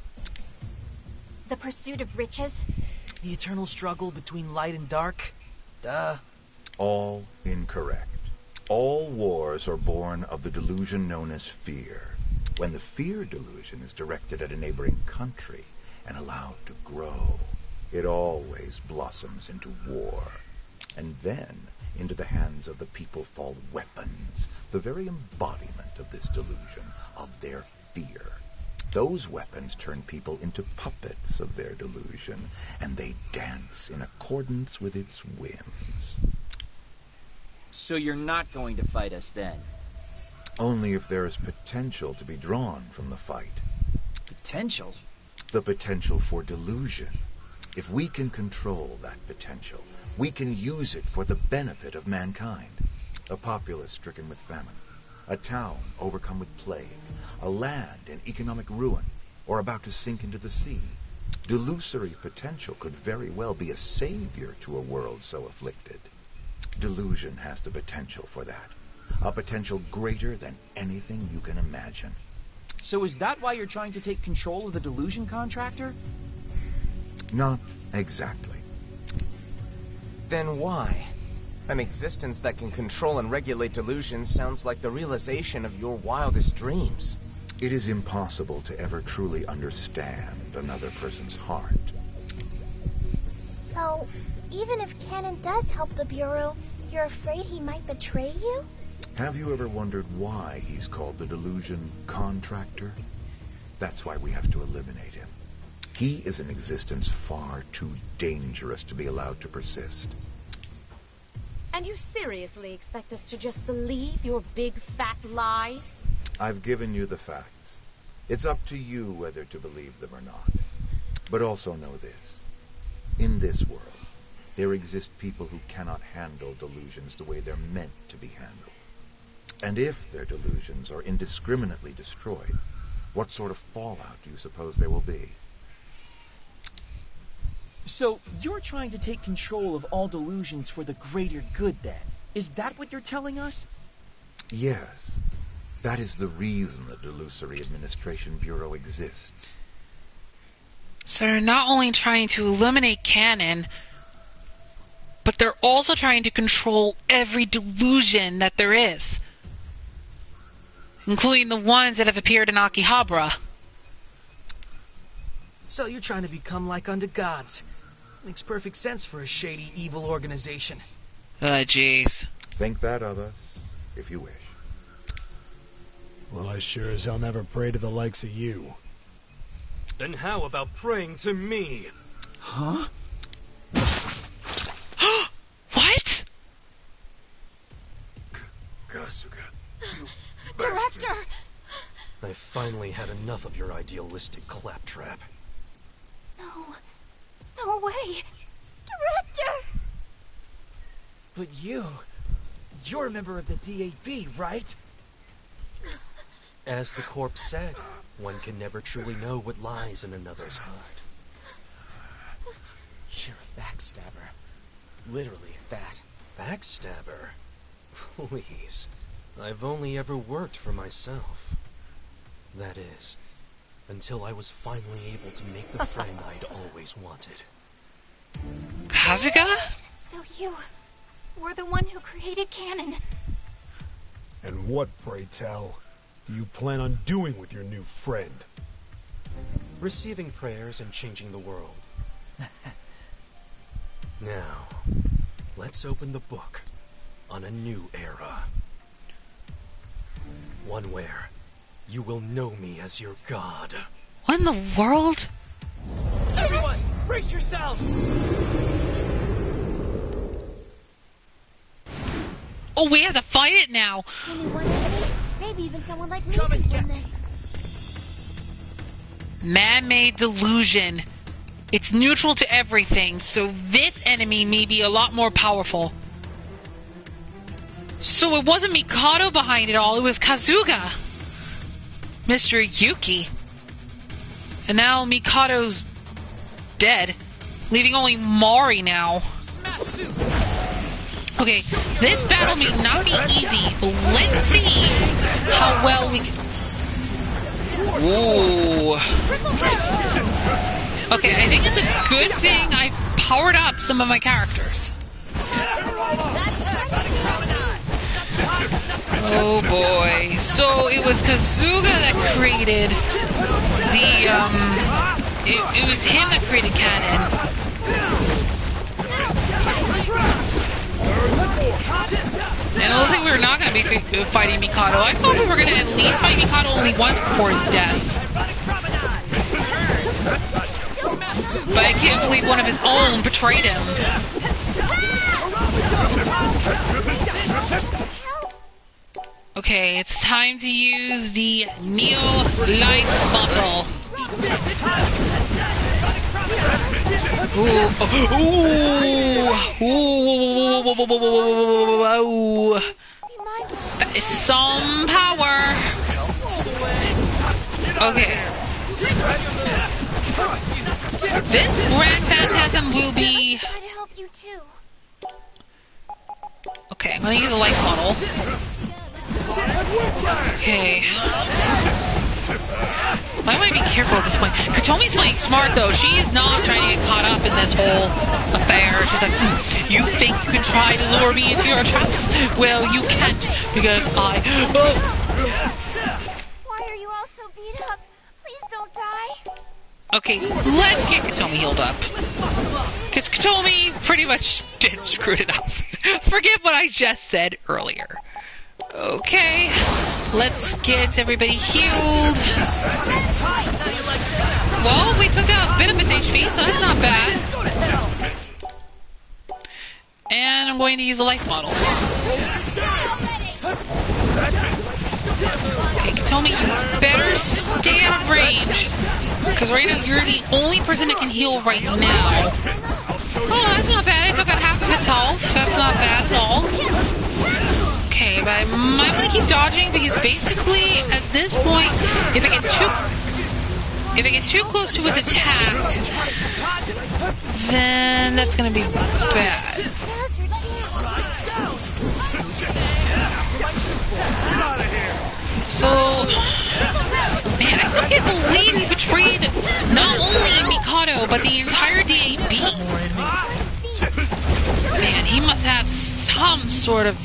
The pursuit of riches? The eternal struggle between light and dark? Duh. All incorrect. All wars are born of the delusion known as fear. When the fear delusion is directed at a neighboring country, and allowed to grow, it always blossoms into war. And then, into the hands of the people fall weapons, the very embodiment of this delusion, of their fear. Those weapons turn people into puppets of their delusion, and they dance in accordance with its whims. So you're not going to fight us then? Only if there is potential to be drawn from the fight. Potential? The potential for delusion. If we can control that potential, we can use it for the benefit of mankind. A populace stricken with famine, a town overcome with plague, a land in economic ruin, or about to sink into the sea. Delusory potential could very well be a savior to a world so afflicted. Delusion has the potential for that. A potential greater than anything you can imagine. So is that why you're trying to take control of the delusion contractor? Not exactly. Then why? An existence that can control and regulate delusions sounds like the realization of your wildest dreams. It is impossible to ever truly understand another person's heart. So, even if Cannon does help the Bureau, you're afraid he might betray you? Have you ever wondered why he's called the delusion contractor? That's why we have to eliminate him. He is an existence far too dangerous to be allowed to persist. And you seriously expect us to just believe your big fat lies? I've given you the facts. It's up to you whether to believe them or not. But also know this. In this world, there exist people who cannot handle delusions the way they're meant to be handled. And if their delusions are indiscriminately destroyed, what sort of fallout do you suppose there will be? So you're trying to take control of all delusions for the greater good then? Is that what you're telling us? Yes. That is the reason the Delusory Administration Bureau exists. So they're not only trying to eliminate Cannon, but they're also trying to control every delusion that there is, including the ones that have appeared in Akihabara. So you're trying to become like unto gods. Makes perfect sense for a shady, evil organization. Jeez. Think that of us, if you wish. Well, I sure as hell never pray to the likes of you. Then how about praying to me? Huh? What? Kasuga, you Director! I finally had enough of your idealistic claptrap. No way. Director! But you're a member of the DAB, right? As the corpse said, one can never truly know what lies in another's heart. You're a backstabber. Literally that. Backstabber? Please. I've only ever worked for myself. That is, until I was finally able to make the friend I'd always wanted. Kasuga? So you were the one who created Cannon. And what, pray tell, do you plan on doing with your new friend? Receiving prayers and changing the world. Now, let's open the book on a new era. One where you will know me as your god. What in the world? Everyone, brace yourselves! Oh, we have to fight it now. Only one enemy? Maybe even someone like me Come could and win get- this. Man-made delusion. It's neutral to everything, so this enemy may be a lot more powerful. So it wasn't Mikado behind it all, it was Kasuga. Mr. Yuki. And now Mikado's dead, leaving only Mari now. Smash suit! Okay, this battle may not be easy, but let's see how well we can... Ooh. Okay, I think it's a good thing I powered up some of my characters. Oh boy. So it was Kasuga that created it was him that created Cannon. And it looks like we were not going to be fighting Mikado. I thought we were going to at least fight Mikado only once before his death. But I can't believe one of his own betrayed him. Okay, it's time to use the Neo Life Bottle. Ooh, ooh. That is some power. Okay. This Grand Phantasm will be... Okay, I'm gonna use a life bottle. Okay. I want to be careful at this point. Katomi's playing smart, though. She is not trying to get caught up in this whole affair. She's like, you think you can try to lure me into your traps? Well, you can't, because I... Oh. Why are you all so beat up? Please don't die. Okay, let's get Katomi healed up. Because Katomi pretty much did screw it up. Forget what I just said earlier. Okay, let's get everybody healed. Well, we took out a bit of its HP, so that's not bad. And I'm going to use a life bottle. Okay, Katomi, you better stay out of range. Because right now, you're the only person that can heal right now. Oh, that's not bad. I took out half of its health. That's not bad at all. Okay, but I might want to keep dodging because basically at this point, if I get too close to its attack, then that's gonna be bad. So, man, I still can't believe he betrayed not only Mikado but the entire DAB. Man, he must have some sort of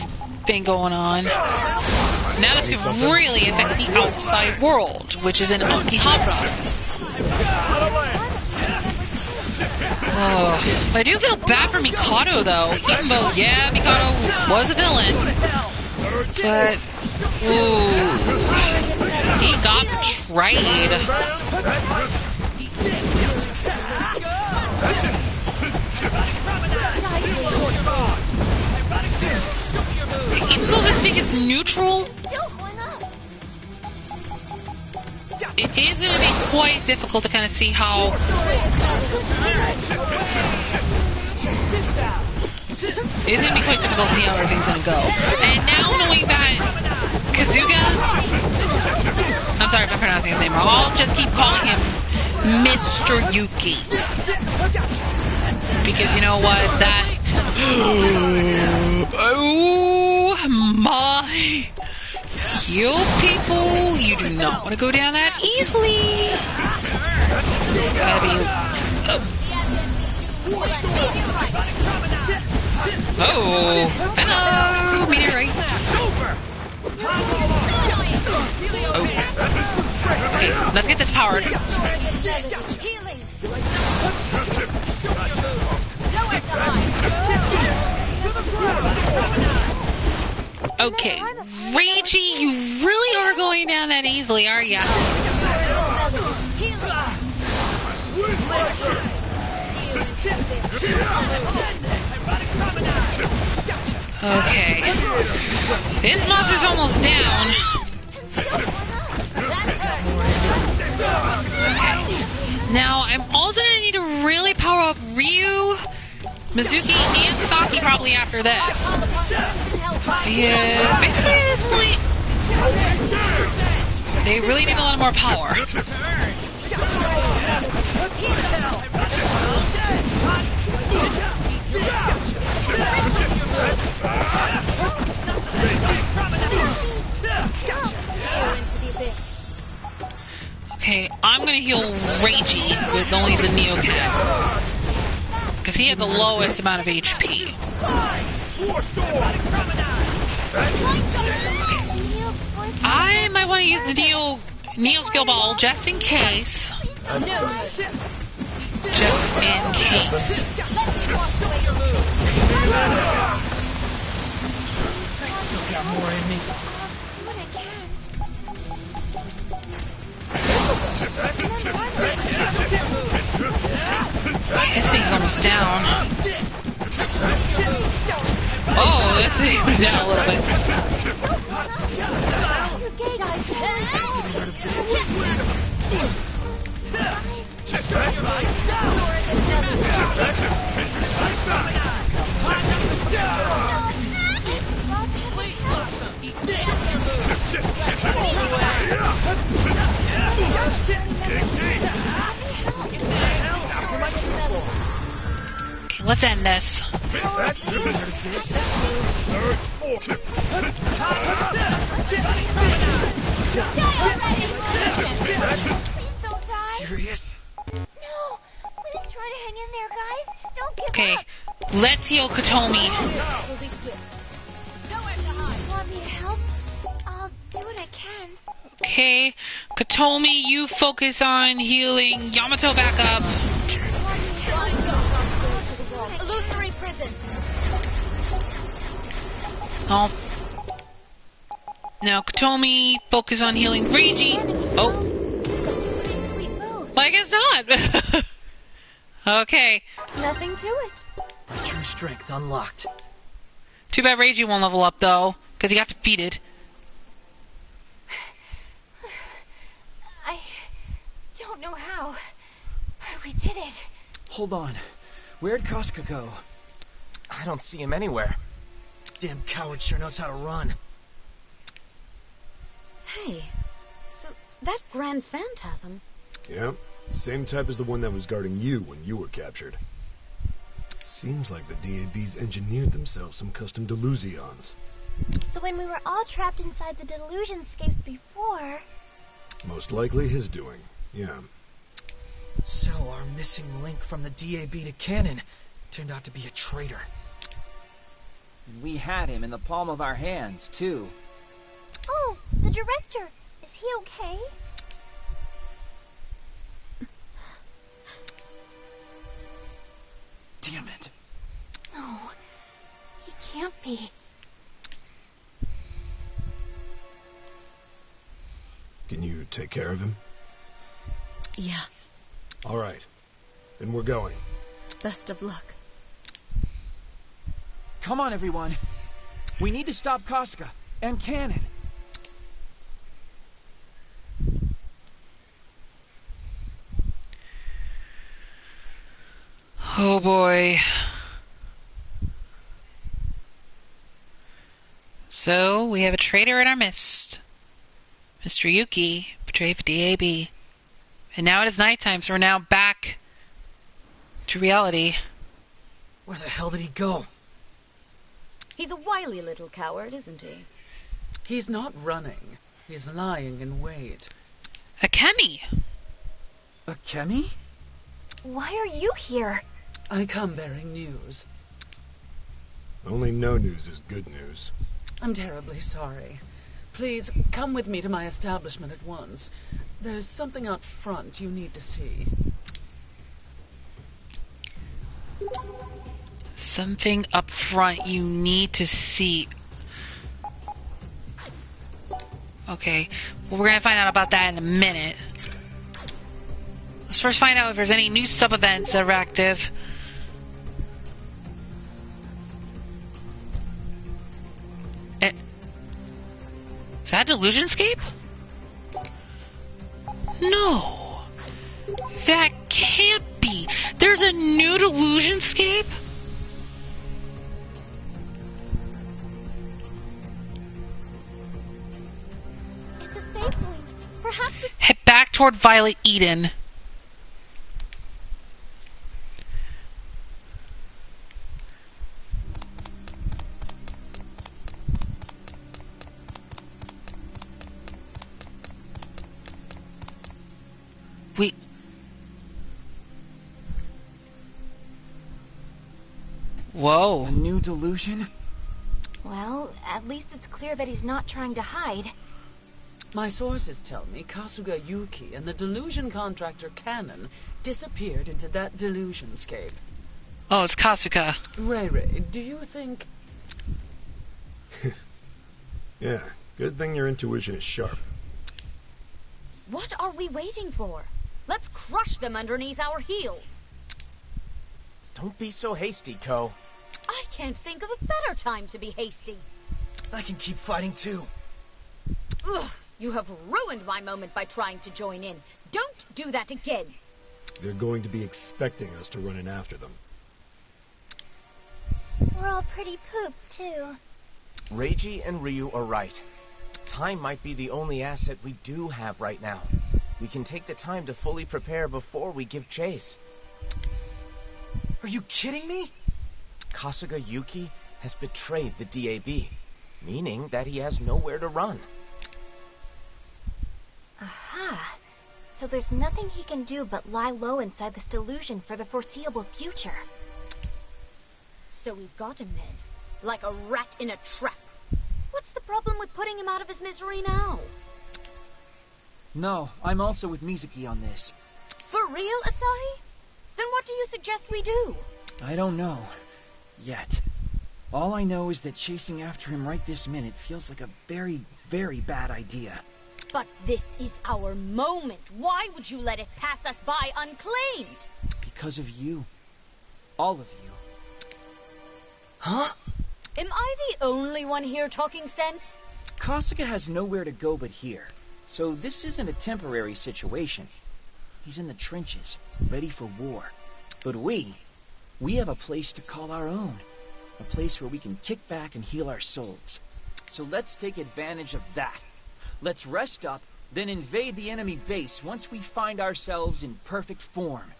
thing going on. Now this could really affect the outside world, which is in Akihabara. Oh, but I do feel bad for Mikado though, even though, yeah, Mikado was a villain. But, ooh, he got betrayed. Even though this thing is neutral, it is going to be quite difficult to kind of see how... It's going to be quite difficult to see how everything's going to go. And now knowing that Kazuga... I'm sorry if I'm pronouncing his name wrong. I'll just keep calling him Mr. Yuki. Because you know what? That... Oh my! You people, you do not want to go down that easily. Gotta be... Oh, hello, meteorite. Oh. Okay, let's get this powered. Okay, Reiji, you really are going down that easily, are ya? Okay. This monster's almost down. Okay. Now, I'm also going to need to really power up Ryu, Mizuki, and Saki probably after this. Yeah, basically at this point, they really need a lot more power. Okay, I'm gonna heal Reiji with only the Neocat. Because he had the lowest amount of HP. I might want to use the Neo Skill Ball just in case. Just in case. Still got more in me. Do what I can. This thing's almost down. Oh, this thing went down a little bit. Your gate eyes. Okay, let's end this. Serious? No, please try to hang in there, guys. Don't give Okay, up. let's heal Katomi. Want me to help? I'll do what I can. Okay, Katomi, you focus on healing Yamato back up. Illusory prison. Oh. Now, Katomi, focus on healing Reiji. Oh. Sweet move. Well, I guess not. Okay. Nothing to it. True strength unlocked. Too bad Reiji won't level up, though, because he got defeated. I don't know how, but we did it. Hold on. Where'd Casca go? I don't see him anywhere. Damn coward sure knows how to run. Hey, so that Grand Phantasm. Yep. Same type as the one that was guarding you when you were captured. Seems like the DABs engineered themselves some custom delusions. So when we were all trapped inside the delusionscapes before... Most likely his doing, yeah. So our missing link from the DAB to Canon turned out to be a traitor. We had him in the palm of our hands, too. Oh, the director. Is he okay? Damn it. No, he can't be. Can you take care of him? Yeah, All right. Then we're going. best of luck. Come on, everyone. We need to stop Casca and Canon. Oh boy. So, we have a traitor in our midst. Mr. Yuki betrayed the DAB. And now it is nighttime, so we're now back to reality. Where the hell did he go? He's a wily little coward, isn't he? He's not running. He's lying in wait. Akemi! Akemi? Why are you here? I come bearing news. Only no news is good news. I'm terribly sorry. Please, come with me to my establishment at once. There's something out front you need to see. Something up front you need to see. Okay, well, we're gonna find out about that in a minute. Let's first find out if there's any new sub-events that are active. Is that Delusionscape? No. That can't be. There's a new Delusionscape? It's a save point. Perhaps it's... Head back toward Violet Eden. Whoa. A new delusion? Well, at least it's clear that he's not trying to hide. My sources tell me Kasuga Yuki and the delusion contractor Cannon disappeared into that delusionscape. Oh, it's Kasuga. Ray, do you think... Yeah, good thing your intuition is sharp. What are we waiting for? Let's crush them underneath our heels. Don't be so hasty, Ko. I can't think of a better time to be hasty. I can keep fighting too. Ugh, you have ruined my moment by trying to join in. Don't do that again. They're going to be expecting us to run in after them. We're all pretty pooped, too. Reiji and Ryu are right. Time might be the only asset we do have right now. We can take the time to fully prepare before we give chase. Are you kidding me? Kasuga Yuki has betrayed the DAB, meaning that he has nowhere to run. Aha. So there's nothing he can do but lie low inside this delusion for the foreseeable future. So we've got him then, like a rat in a trap. What's the problem with putting him out of his misery now? No, I'm also with Mizuki on this. For real, Asahi? Then what do you suggest we do? I don't know. Yet. All I know is that chasing after him right this minute feels like a very, very bad idea. But this is our moment. Why would you let it pass us by unclaimed? Because of you. All of you. Huh? Am I the only one here talking sense? Kasuga has nowhere to go but here. So this isn't a temporary situation. He's in the trenches, ready for war. But we have a place to call our own. A place where we can kick back and heal our souls. So let's take advantage of that. Let's rest up, then invade the enemy base once we find ourselves in perfect form.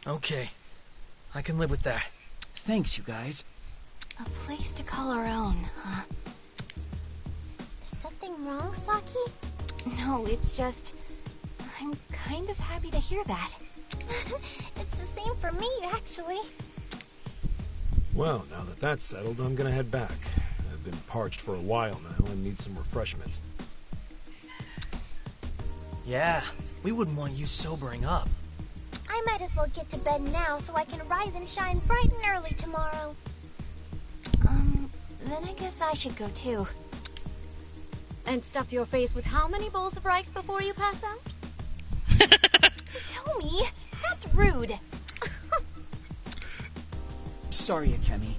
Okay. I can live with that. Thanks, you guys. A place to call our own, huh? Is something wrong, Saki? No, it's just... I'm kind of happy to hear that. It's the same for me, actually. Well, now that that's settled, I'm gonna head back. I've been parched for a while now and need some refreshment. Yeah, we wouldn't want you sobering up. I might as well get to bed now so I can rise and shine bright and early tomorrow. Then I guess I should go too. And stuff your face with how many bowls of rice before you pass out? Tommy, that's rude. Sorry, Akemi.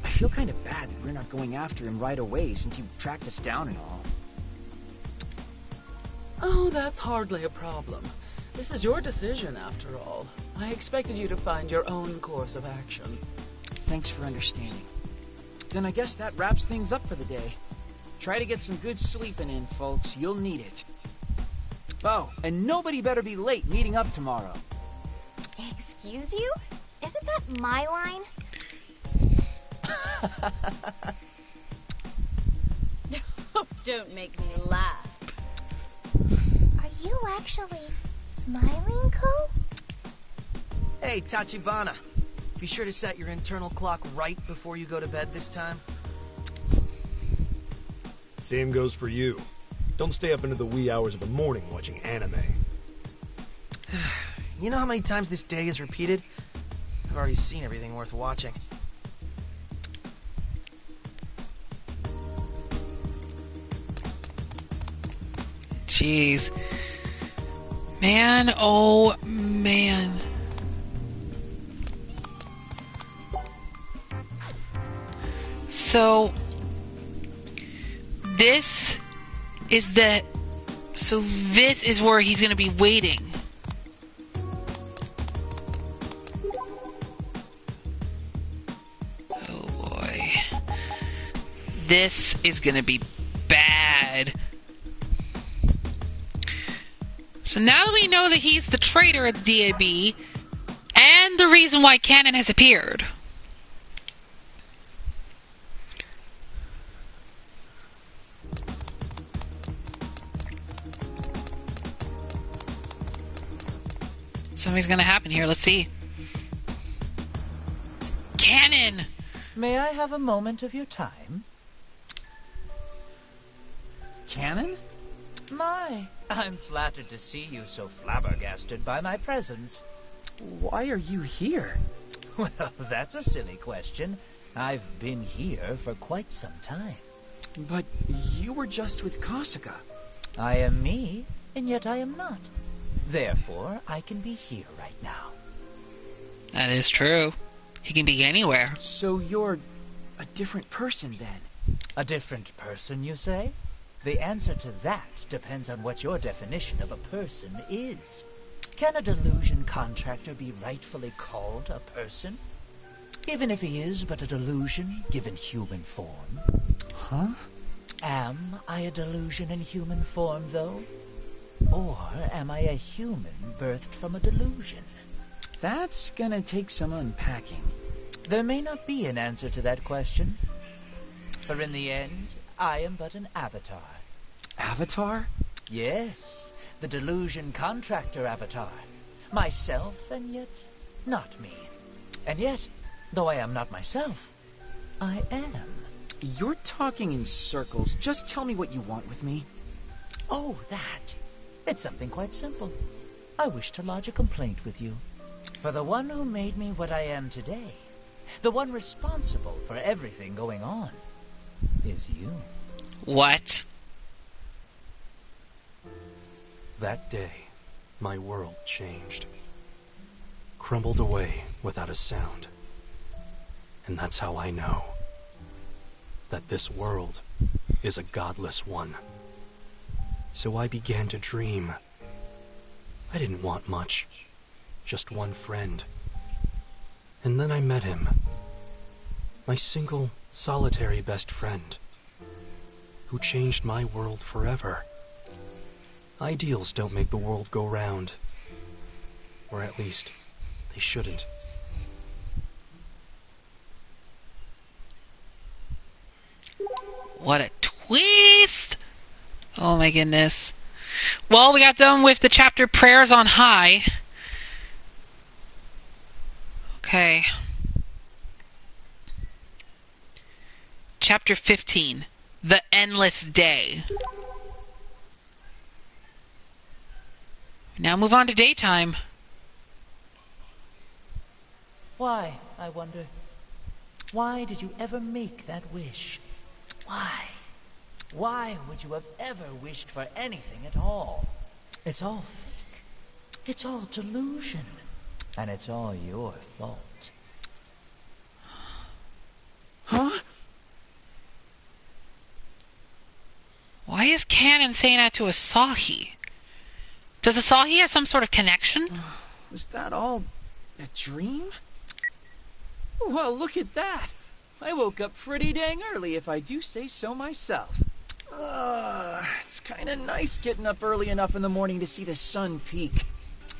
I feel kind of bad that we're not going after him right away since you tracked us down and all. Oh, that's hardly a problem. This is your decision, after all. I expected you to find your own course of action. Thanks for understanding. Then I guess that wraps things up for the day. Try to get some good sleeping in, folks. You'll need it. Oh, and nobody better be late meeting up tomorrow. Excuse you? Isn't that my line? Don't make me laugh. Are you actually smiling, Ko? Hey, Tachibana. Be sure to set your internal clock right before you go to bed this time. Same goes for you. Don't stay up into the wee hours of the morning watching anime. You know how many times this day is repeated? I've already seen everything worth watching. Jeez. Man, oh man. So this is where he's going to be waiting. Oh boy. This is going to be bad. So now that we know that he's the traitor at the DAB and the reason why Cannon has appeared. Something's gonna happen here. Let's see. Cannon! May I have a moment of your time? Canon? My, I'm flattered to see you so flabbergasted by my presence. Why are you here? Well, that's a silly question. I've been here for quite some time. But you were just with Kasuga. I am me, and yet I am not. Therefore, I can be here right now. That is true. He can be anywhere. So you're a different person then? A different person, you say? The answer to that depends on what your definition of a person is. Can a delusion contractor be rightfully called a person? Even if he is but a delusion given human form. Huh? Am I a delusion in human form, though? Or am I a human birthed from a delusion? That's gonna take some unpacking. There may not be an answer to that question. For in the end, I am but an avatar. Avatar? Yes, the delusion contractor avatar. Myself, and yet not me. And yet, though I am not myself, I am. You're talking in circles. Just tell me what you want with me. Oh, that. It's something quite simple. I wish to lodge a complaint with you. For the one who made me what I am today, the one responsible for everything going on, is you. What? That day, my world changed. Crumbled away without a sound. And that's how I know that this world is a godless one. So I began to dream. I didn't want much, just one friend. And then I met him. My single, solitary best friend, who changed my world forever. Ideals don't make the world go round. Or at least, they shouldn't. What a twist! Oh my goodness. Well, we got done with the chapter Prayers on High. Okay. Chapter 15. The Endless Day. Now move on to daytime. Why, I wonder? Why did you ever make that wish? Why? Why would you have ever wished for anything at all? It's all fake. It's all delusion. And it's all your fault. Huh? Why is Canon saying that to Asahi? Does Asahi have some sort of connection? Was that all a dream? Well, look at that. I woke up pretty dang early, if I do say so myself. It's kind of nice getting up early enough in the morning to see the sun peak.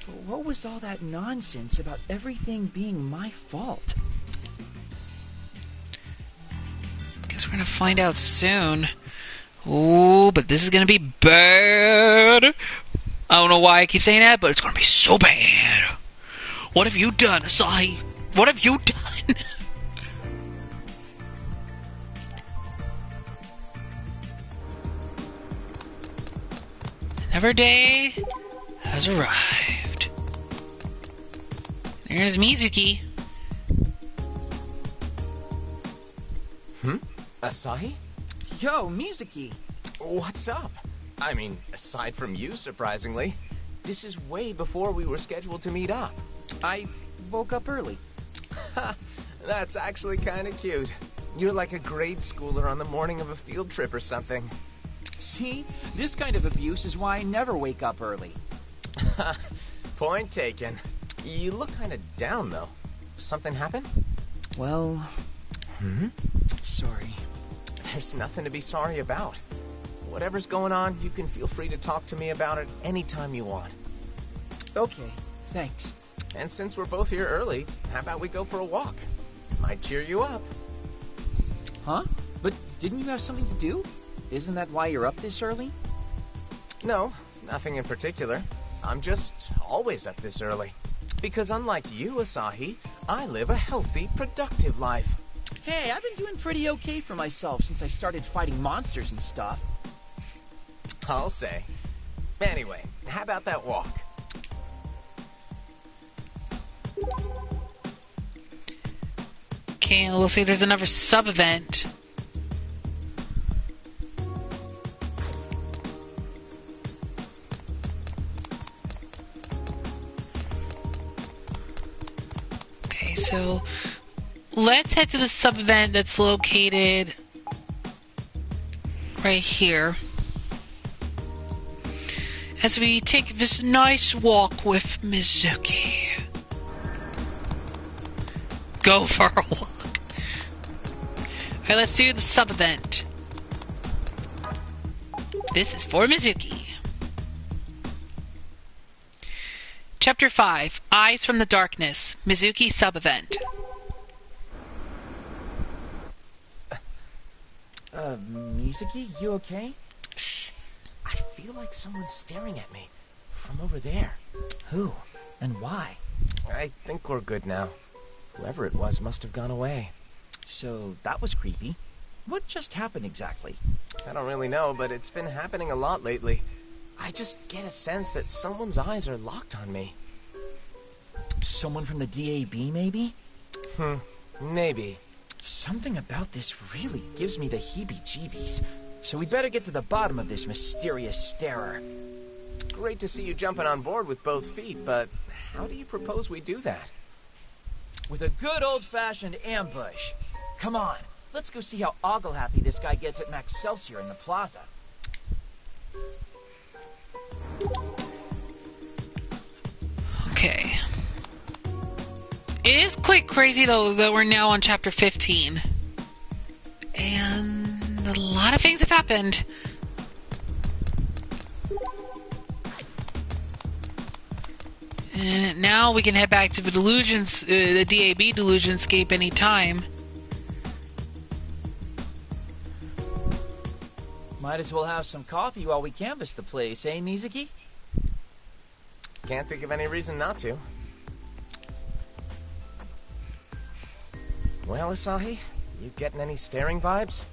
But what was all that nonsense about everything being my fault? Guess we're gonna find out soon. Oh, but this is gonna be bad. I don't know why I keep saying that, but it's gonna be so bad. What have you done, Asahi? What have you done? Another day has arrived. There's Mizuki. Asahi? Yo, Mizuki. What's up? I mean, aside from you, surprisingly. This is way before we were scheduled to meet up. I woke up early. That's actually kind of cute. You're like a grade schooler on the morning of a field trip or something. See? This kind of abuse is why I never wake up early. Point taken. You look kind of down, though. Something happened? Well... Sorry. There's nothing to be sorry about. Whatever's going on, you can feel free to talk to me about it anytime you want. Okay, thanks. And since we're both here early, how about we go for a walk? Might cheer you up. Huh? But didn't you have something to do? Isn't that why you're up this early? No, nothing in particular. I'm just always up this early. Because unlike you, Asahi, I live a healthy, productive life. Hey, I've been doing pretty okay for myself since I started fighting monsters and stuff. I'll say. Anyway, how about that walk? Okay, we'll see. There's another sub-event. Okay, so let's head to the sub-event that's located right here. As we take this nice walk with Mizuki. Go for a walk. Alright, let's do the sub-event. This is for Mizuki. Chapter 5, Eyes from the Darkness, Mizuki sub-event. Mizuki, you okay? Shh. I feel like someone's staring at me. From over there. Who? And why? I think we're good now. Whoever it was must have gone away. So, that was creepy. What just happened exactly? I don't really know, but it's been happening a lot lately. I just get a sense that someone's eyes are locked on me. Someone from the DAB, maybe? Maybe. Something about this really gives me the heebie-jeebies. So we better get to the bottom of this mysterious starer. Great to see you jumping on board with both feet, but how do you propose we do that? With a good old-fashioned ambush. Come on, let's go see how ogle-happy this guy gets at Maxcelsior in the plaza. Okay. It is quite crazy, though, that we're now on chapter 15. And a lot of things have happened. And now we can head back to the delusions, the DAB delusionscape anytime. Might as well have some coffee while we canvass the place, eh, Mizuki? Can't think of any reason not to. Well, Asahi, you getting any staring vibes?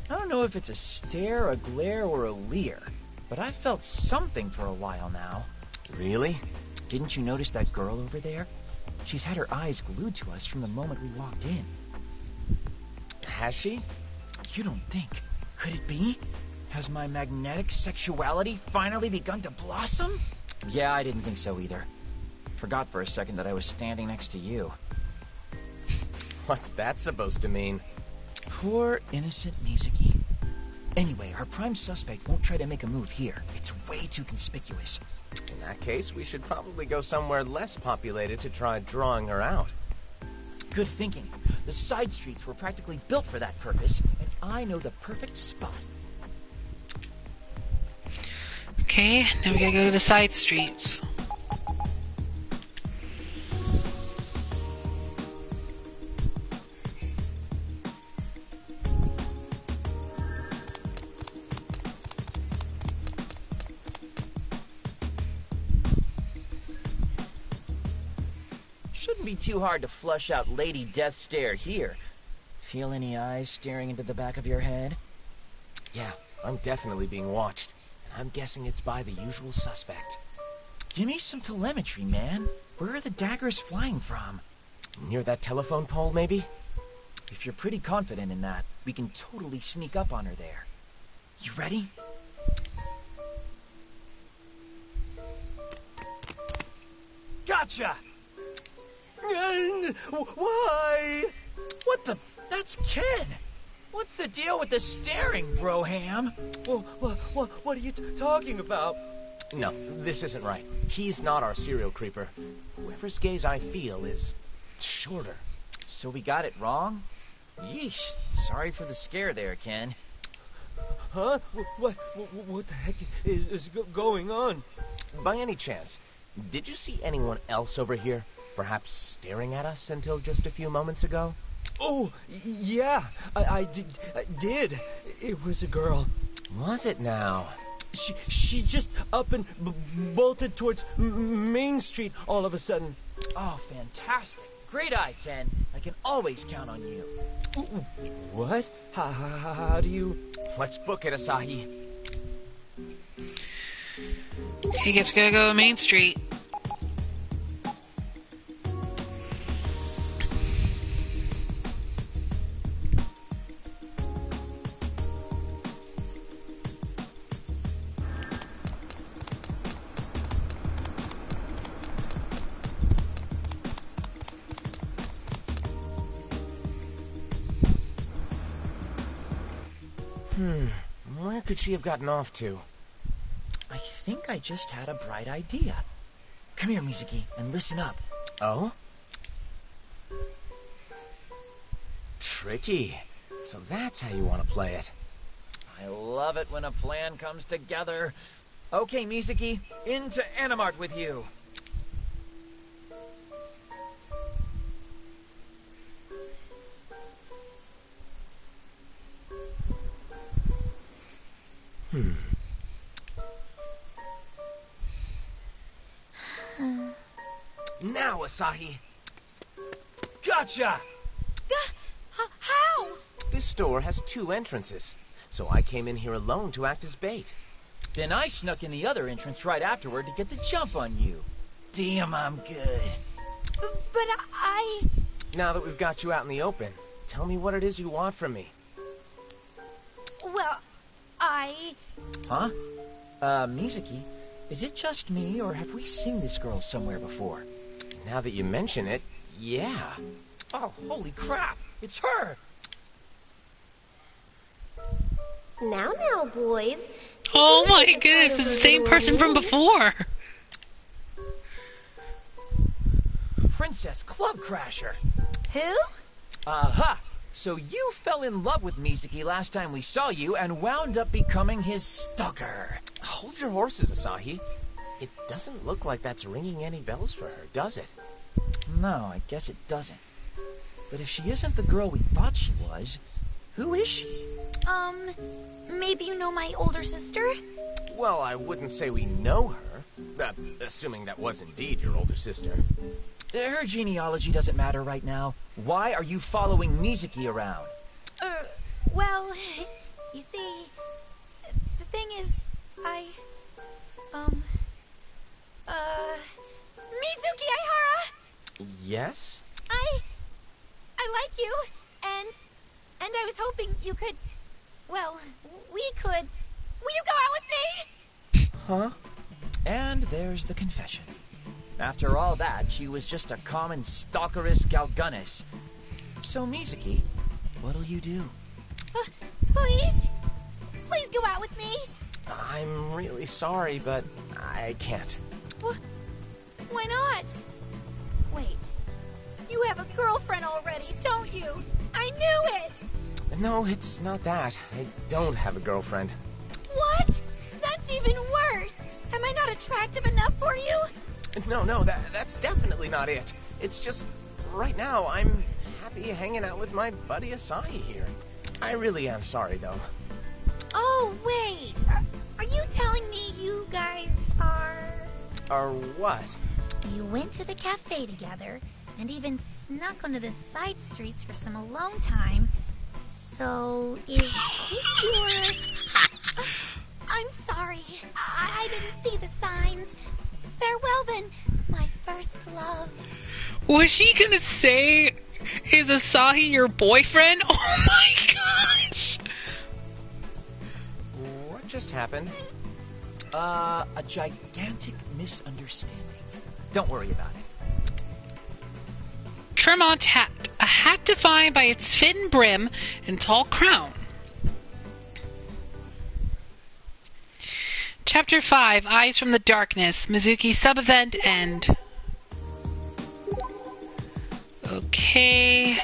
I don't know if it's a stare, a glare, or a leer, but I've felt something for a while now. Really? Didn't you notice that girl over there? She's had her eyes glued to us from the moment we walked in. Has she? You don't think? Could it be? Has my magnetic sexuality finally begun to blossom? Yeah, I didn't think so either. Forgot for a second that I was standing next to you. What's that supposed to mean? Poor innocent Mizuki. Anyway, our prime suspect won't try to make a move here. It's way too conspicuous. In that case, we should probably go somewhere less populated to try drawing her out. Good thinking. The side streets were practically built for that purpose, and I know the perfect spot. Okay, now we gotta go to the side streets. Shouldn't be too hard to flush out Lady Death Stare here. Feel any eyes staring into the back of your head? Yeah, I'm definitely being watched. And I'm guessing it's by the usual suspect. Give me some telemetry, man. Where are the daggers flying from? Near that telephone pole, maybe? If you're pretty confident in that, we can totally sneak up on her there. You ready? Gotcha! Why? What the? That's Ken! What's the deal with the staring, Broham? What are you talking about? No, this isn't right. He's not our serial creeper. Whoever's gaze I feel is shorter. So we got it wrong? Yeesh. Sorry for the scare there, Ken. Huh? What the heck is going on? By any chance, did you see anyone else over here? Perhaps staring at us until just a few moments ago? Oh, yeah, I did. It was a girl. Was it now? She just up and bolted towards Main Street all of a sudden. Oh, fantastic. Great eye, Ken. I can always count on you. What? How do you... Let's book it, Asahi. He gets to go to Main Street. Where could she have gotten off to? I think I just had a bright idea. Come here, Mizuki, and listen up. Oh? Tricky. So that's how you want to play it. I love it when a plan comes together. Okay, Mizuki, into Animart with you. Now, Asahi. Gotcha! How? This store has 2 entrances, so I came in here alone to act as bait. Then I snuck in the other entrance right afterward to get the jump on you. Damn, I'm good. But I... Now that we've got you out in the open, tell me what it is you want from me. Well, I... Huh? Mizuki, is it just me, or have we seen this girl somewhere before? Now that you mention it, yeah. Oh, holy crap! It's her! Now, boys. Oh my goodness, it's the same person from before. Princess Club Crasher. Who? Aha! So you fell in love with Mizuki last time we saw you and wound up becoming his stalker. Hold your horses, Asahi. It doesn't look like that's ringing any bells for her, does it? No, I guess it doesn't. But if she isn't the girl we thought she was, who is she? Maybe you know my older sister? Well, I wouldn't say we know her. Assuming that was indeed your older sister. Her genealogy doesn't matter right now. Why are you following Mizuki around? Well, you see, the thing is, Mizuki Aihara! Yes? I like you, and I was hoping you could, well, we could, will you go out with me? Huh? And there's the confession. After all that, she was just a common stalkeress Galgunnis. So, Mizuki, what'll you do? Please go out with me. I'm really sorry, but I can't. Why not? Wait, you have a girlfriend already, don't you? I knew it! No, it's not that. I don't have a girlfriend. What? That's even worse. Am I not attractive enough for you? No, that's definitely not it. It's just, right now, I'm happy hanging out with my buddy Asahi here. I really am sorry, though. Oh, wait. Are you telling me you guys are... Are what? You went to the cafe together, and even snuck onto the side streets for some alone time. So, is this your... I'm sorry. I didn't see the signs. Farewell, then, my first love. Was she gonna say, is Asahi your boyfriend? Oh my gosh! What just happened? A gigantic misunderstanding. Don't worry about it. Tremont hat. A hat defined by its fit and brim and tall crown. Chapter 5, Eyes from the Darkness, Mizuki sub-event end. Okay.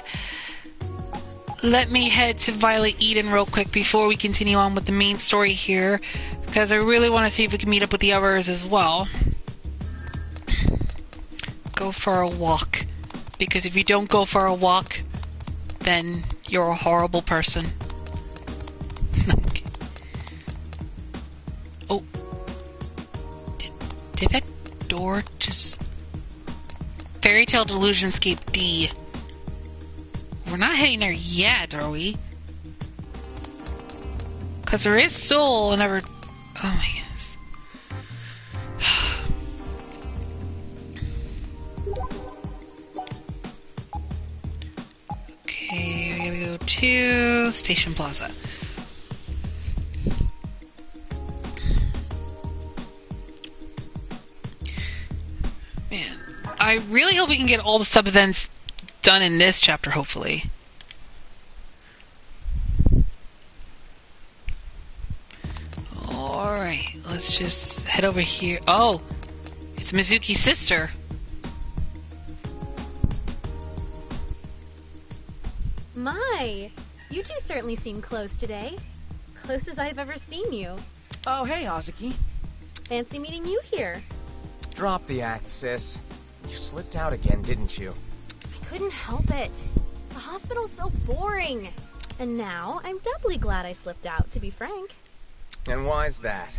Let me head to Violet Eden real quick before we continue on with the main story here, because I really want to see if we can meet up with the others as well. Go for a walk. Because if you don't go for a walk, then you're a horrible person. Okay. Oh. Did that door just... Fairy Tale Delusionscape D. We're not heading there yet, are we? Because there is still another... Oh my goodness. to Station Plaza. Man, I really hope we can get all the sub-events done in this chapter, hopefully. Alright, let's just head over here. Oh, it's Mizuki's sister. My, you two certainly seem close today. Closest I've ever seen you. Oh, hey, Hazuki. Fancy meeting you here. Drop the act, sis. You slipped out again, didn't you? I couldn't help it. The hospital's so boring. And now I'm doubly glad I slipped out, to be frank. And why's that?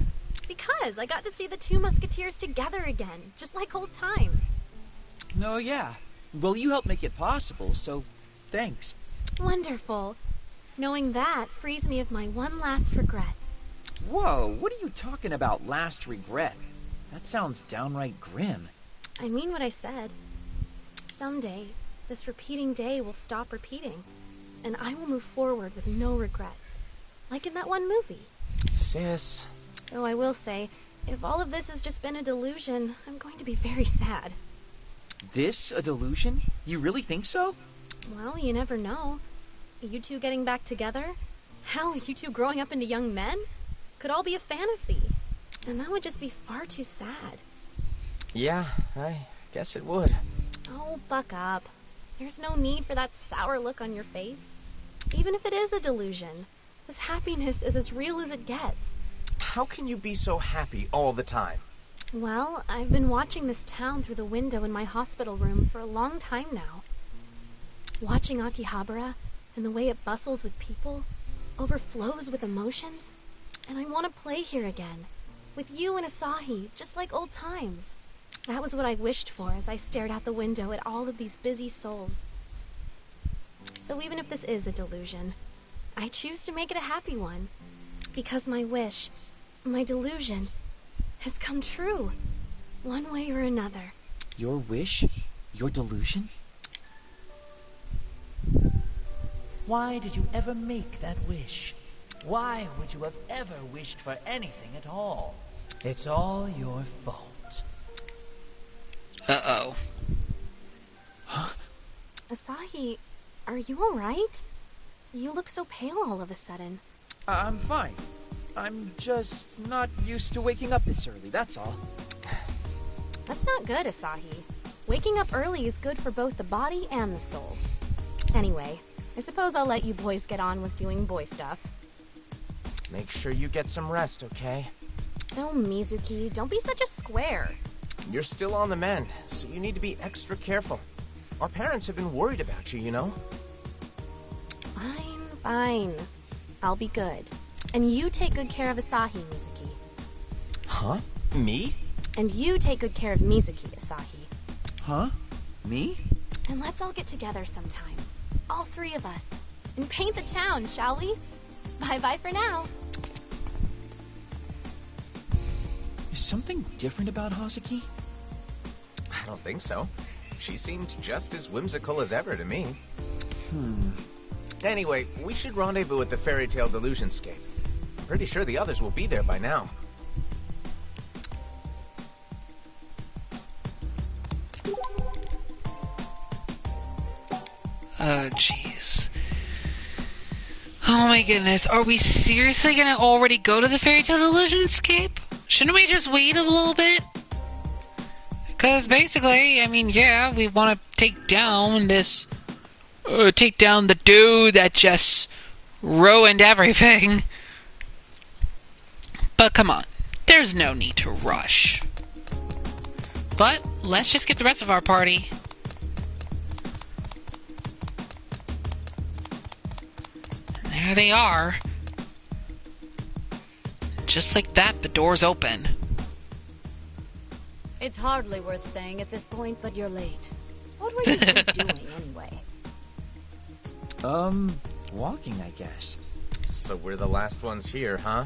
Because I got to see the two musketeers together again, just like old times. Oh, yeah. Well, you helped make it possible, so thanks. Wonderful. Knowing that frees me of my one last regret. Whoa, what are you talking about, last regret? That sounds downright grim. I mean what I said. Someday, this repeating day will stop repeating, and I will move forward with no regrets. Like in that one movie. Sis. Though I will say, if all of this has just been a delusion, I'm going to be very sad. This a delusion? You really think so? Well, you never know. You two getting back together? Hell, you two growing up into young men? Could all be a fantasy. And that would just be far too sad. Yeah, I guess it would. Oh, buck up. There's no need for that sour look on your face. Even if it is a delusion, this happiness is as real as it gets. How can you be so happy all the time? Well, I've been watching this town through the window in my hospital room for a long time now. Watching Akihabara and the way it bustles with people, overflows with emotions, and I want to play here again, with you and Asahi, just like old times. That was what I wished for as I stared out the window at all of these busy souls. So even if this is a delusion, I choose to make it a happy one, because my wish, my delusion, has come true, one way or another. Your wish? Your delusion? Why did you ever make that wish? Why would you have ever wished for anything at all? It's all your fault. Uh-oh. Huh? Asahi, are you alright? You look so pale all of a sudden. I'm fine. I'm just not used to waking up this early, that's all. That's not good, Asahi. Waking up early is good for both the body and the soul. Anyway, I suppose I'll let you boys get on with doing boy stuff. Make sure you get some rest, okay? Oh, Mizuki, don't be such a square. You're still on the mend, so you need to be extra careful. Our parents have been worried about you, you know? Fine, fine. I'll be good. And you take good care of Asahi, Mizuki. Huh? Me? And you take good care of Mizuki, Asahi. Huh? Me? And let's all get together sometime. All three of us. And paint the town, shall we? Bye-bye for now. Is something different about Hazuki? I don't think so. She seemed just as whimsical as ever to me. Anyway, we should rendezvous at the Fairy Tale Delusionscape. I'm pretty sure the others will be there by now. Oh, jeez. Oh my goodness. Are we seriously gonna already go to the Fairy Tale Delusionscape? Shouldn't we just wait a little bit? Because basically, I mean, yeah, we want to take down this... take down the dude that just ruined everything. But come on. There's no need to rush. But let's just get the rest of our party. And there they are. Just like that, the door's open. It's hardly worth saying at this point, but you're late. What were you two doing anyway? Walking, I guess. So we're the last ones here, huh?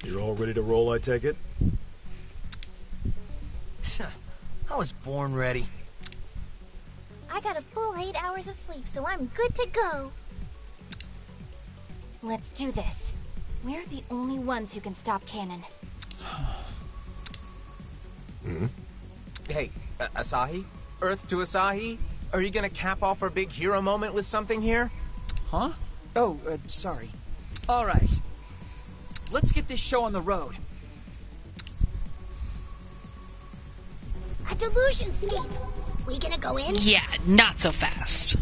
You're all ready to roll, I take it? I was born ready. I got a full 8 hours of sleep, so I'm good to go. Let's do this. We're the only ones who can stop Cannon. Hey, Asahi? Earth to Asahi? Are you gonna cap off our big hero moment with something here? Huh? Oh, sorry. All right. Let's get this show on the road. A delusion scape. We gonna go in? Yeah, not so fast.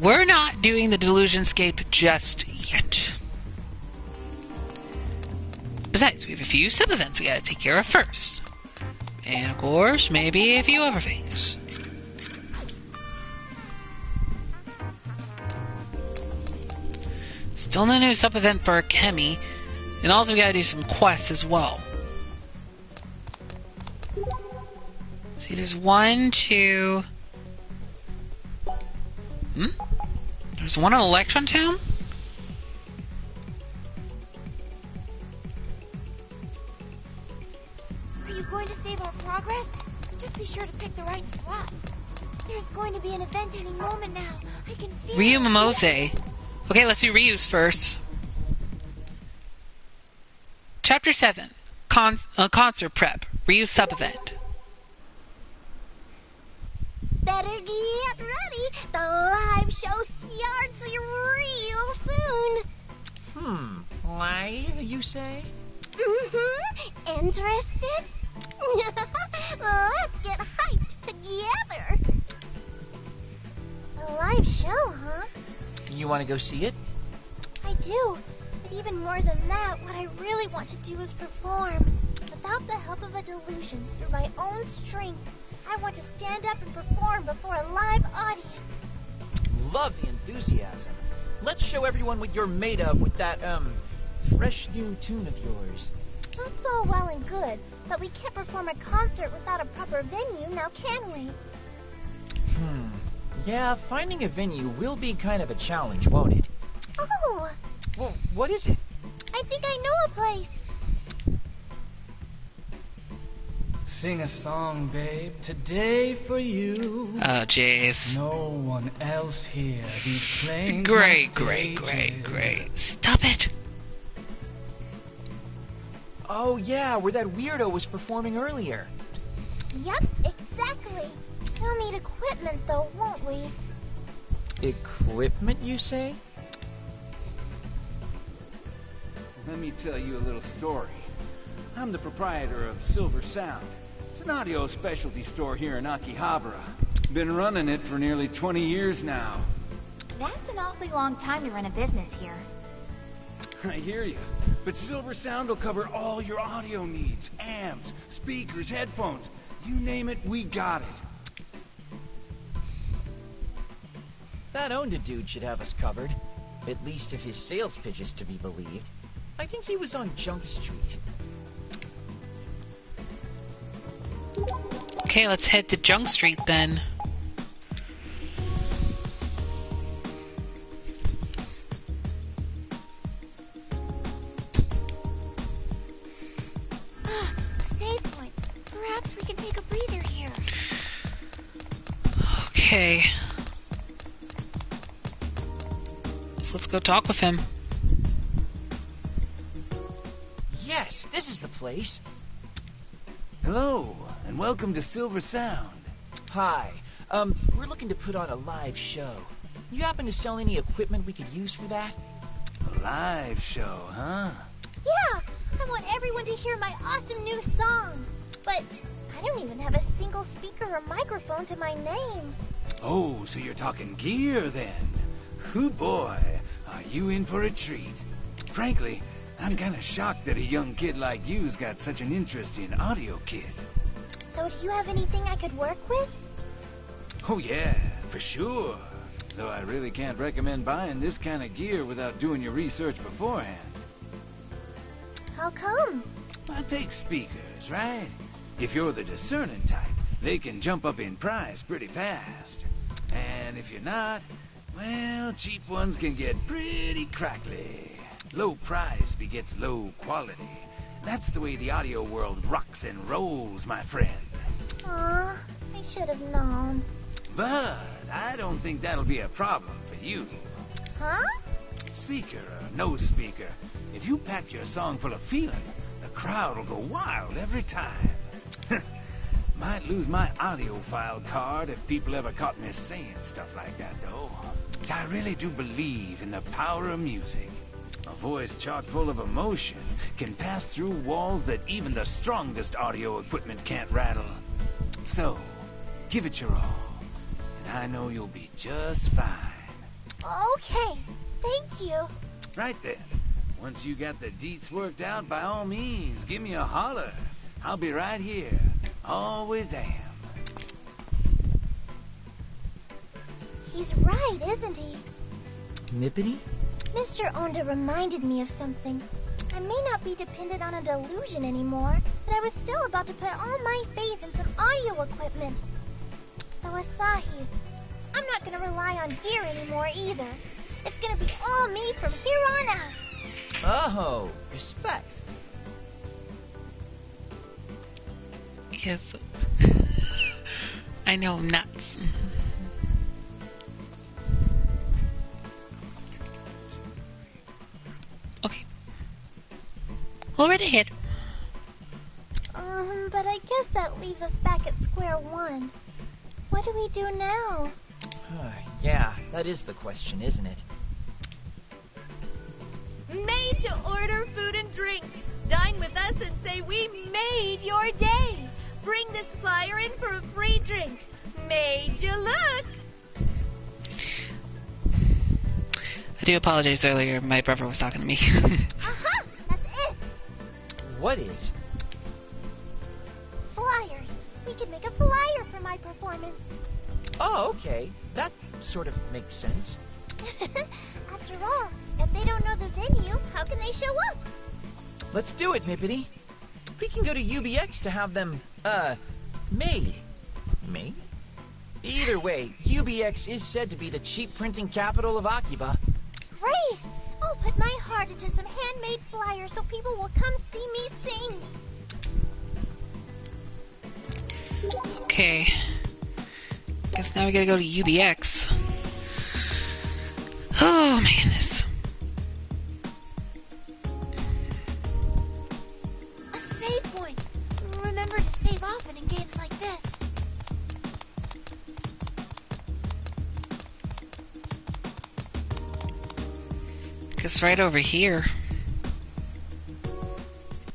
We're not doing the delusionscape just yet. Besides, we have a few sub-events we gotta take care of first. And of course, maybe a few other things. Still no new sub-event for Kemi, and also we gotta do some quests as well. See, there's 1, 2... There's one in Electron Town? Are you going to save our progress? Just be sure to pick the right spot. There's going to be an event any moment now. I can feel Ryu it. Mimose. Okay, let's do Ryu's first. Chapter 7. Concert Prep. Ryu sub-event. Better get ready. The live show starts real soon. Live, you say? Interested? Let's get hyped together. A live show, huh? You want to go see it? I do. But even more than that, what I really want to do is perform. Without the help of a delusion, through my own strength, I want to stand up and perform before a live audience. Love the enthusiasm. Let's show everyone what you're made of with that, fresh new tune of yours. That's all well and good, but we can't perform a concert without a proper venue, now can we? Yeah, finding a venue will be kind of a challenge, won't it? Oh! Well, what is it? I think I know a place. Sing a song, babe, today for you. Oh, jeez. No one else here. These flames Great. Stop it. Oh, yeah, where that weirdo was performing earlier. Yep, exactly. We'll need equipment, though, won't we? Equipment, you say? Let me tell you a little story. I'm the proprietor of Silver Sound. It's an audio specialty store here in Akihabara. Been running it for nearly 20 years now. That's an awfully long time to run a business here. I hear you. But Silver Sound will cover all your audio needs. Amps, speakers, headphones. You name it, we got it. That Onda dude should have us covered. At least if his sales pitch is to be believed. I think he was on Junk Street. Okay, let's head to Junk Street then. Save point. Perhaps we can take a breather here. Okay. So let's go talk with him. Yes, this is the place. Hello, and welcome to Silver Sound. Hi. We're looking to put on a live show. You happen to sell any equipment we could use for that? A live show, huh? Yeah, I want everyone to hear my awesome new song. But I don't even have a single speaker or microphone to my name. Oh, so you're talking gear then? Hoo boy, are you in for a treat? Frankly, I'm kind of shocked that a young kid like you's got such an interest in audio kit. So do you have anything I could work with? Oh yeah, for sure. Though I really can't recommend buying this kind of gear without doing your research beforehand. How come? Well, take speakers, right? If you're the discerning type, they can jump up in price pretty fast. And if you're not, well, cheap ones can get pretty crackly. Low price begets low quality. That's the way the audio world rocks and rolls, my friend. Aw, I should have known. But I don't think that'll be a problem for you. Huh? Speaker or no speaker, if you pack your song full of feeling, the crowd will go wild every time. Might lose my audiophile card if people ever caught me saying stuff like that, though. I really do believe in the power of music. A voice chock full of emotion can pass through walls that even the strongest audio equipment can't rattle. So, give it your all, and I know you'll be just fine. Okay, thank you. Right then. Once you got the deets worked out, by all means, give me a holler. I'll be right here. Always am. He's right, isn't he? Nippity? Mr. Onda reminded me of something. I may not be dependent on a delusion anymore, but I was still about to put all my faith in some audio equipment. So Asahi, I'm not gonna rely on gear anymore either. It's gonna be all me from here on out. Oh, respect. Yes. I know, I'm nuts. Okay. Well, right ahead. But I guess that leaves us back at square one. What do we do now? Yeah, that is the question, isn't it? Made to order food and drink. Dine with us and say we made your day. Bring this flyer in for a free drink. Made you look. I do apologize earlier. My brother was talking to me. Aha! That's it! What is? Flyers. We can make a flyer for my performance. Oh, okay. That sort of makes sense. After all, if they don't know the venue, how can they show up? Let's do it, Nippity. We can go to UBX to have them, made. Made? Either way, UBX is said to be the cheap printing capital of Akiba. Great! I'll put my heart into some handmade flyers so people will come see me sing. Okay. Guess now we gotta go to UBX. Oh my goodness. A save point. Remember to save often in games like this. Guess right over here.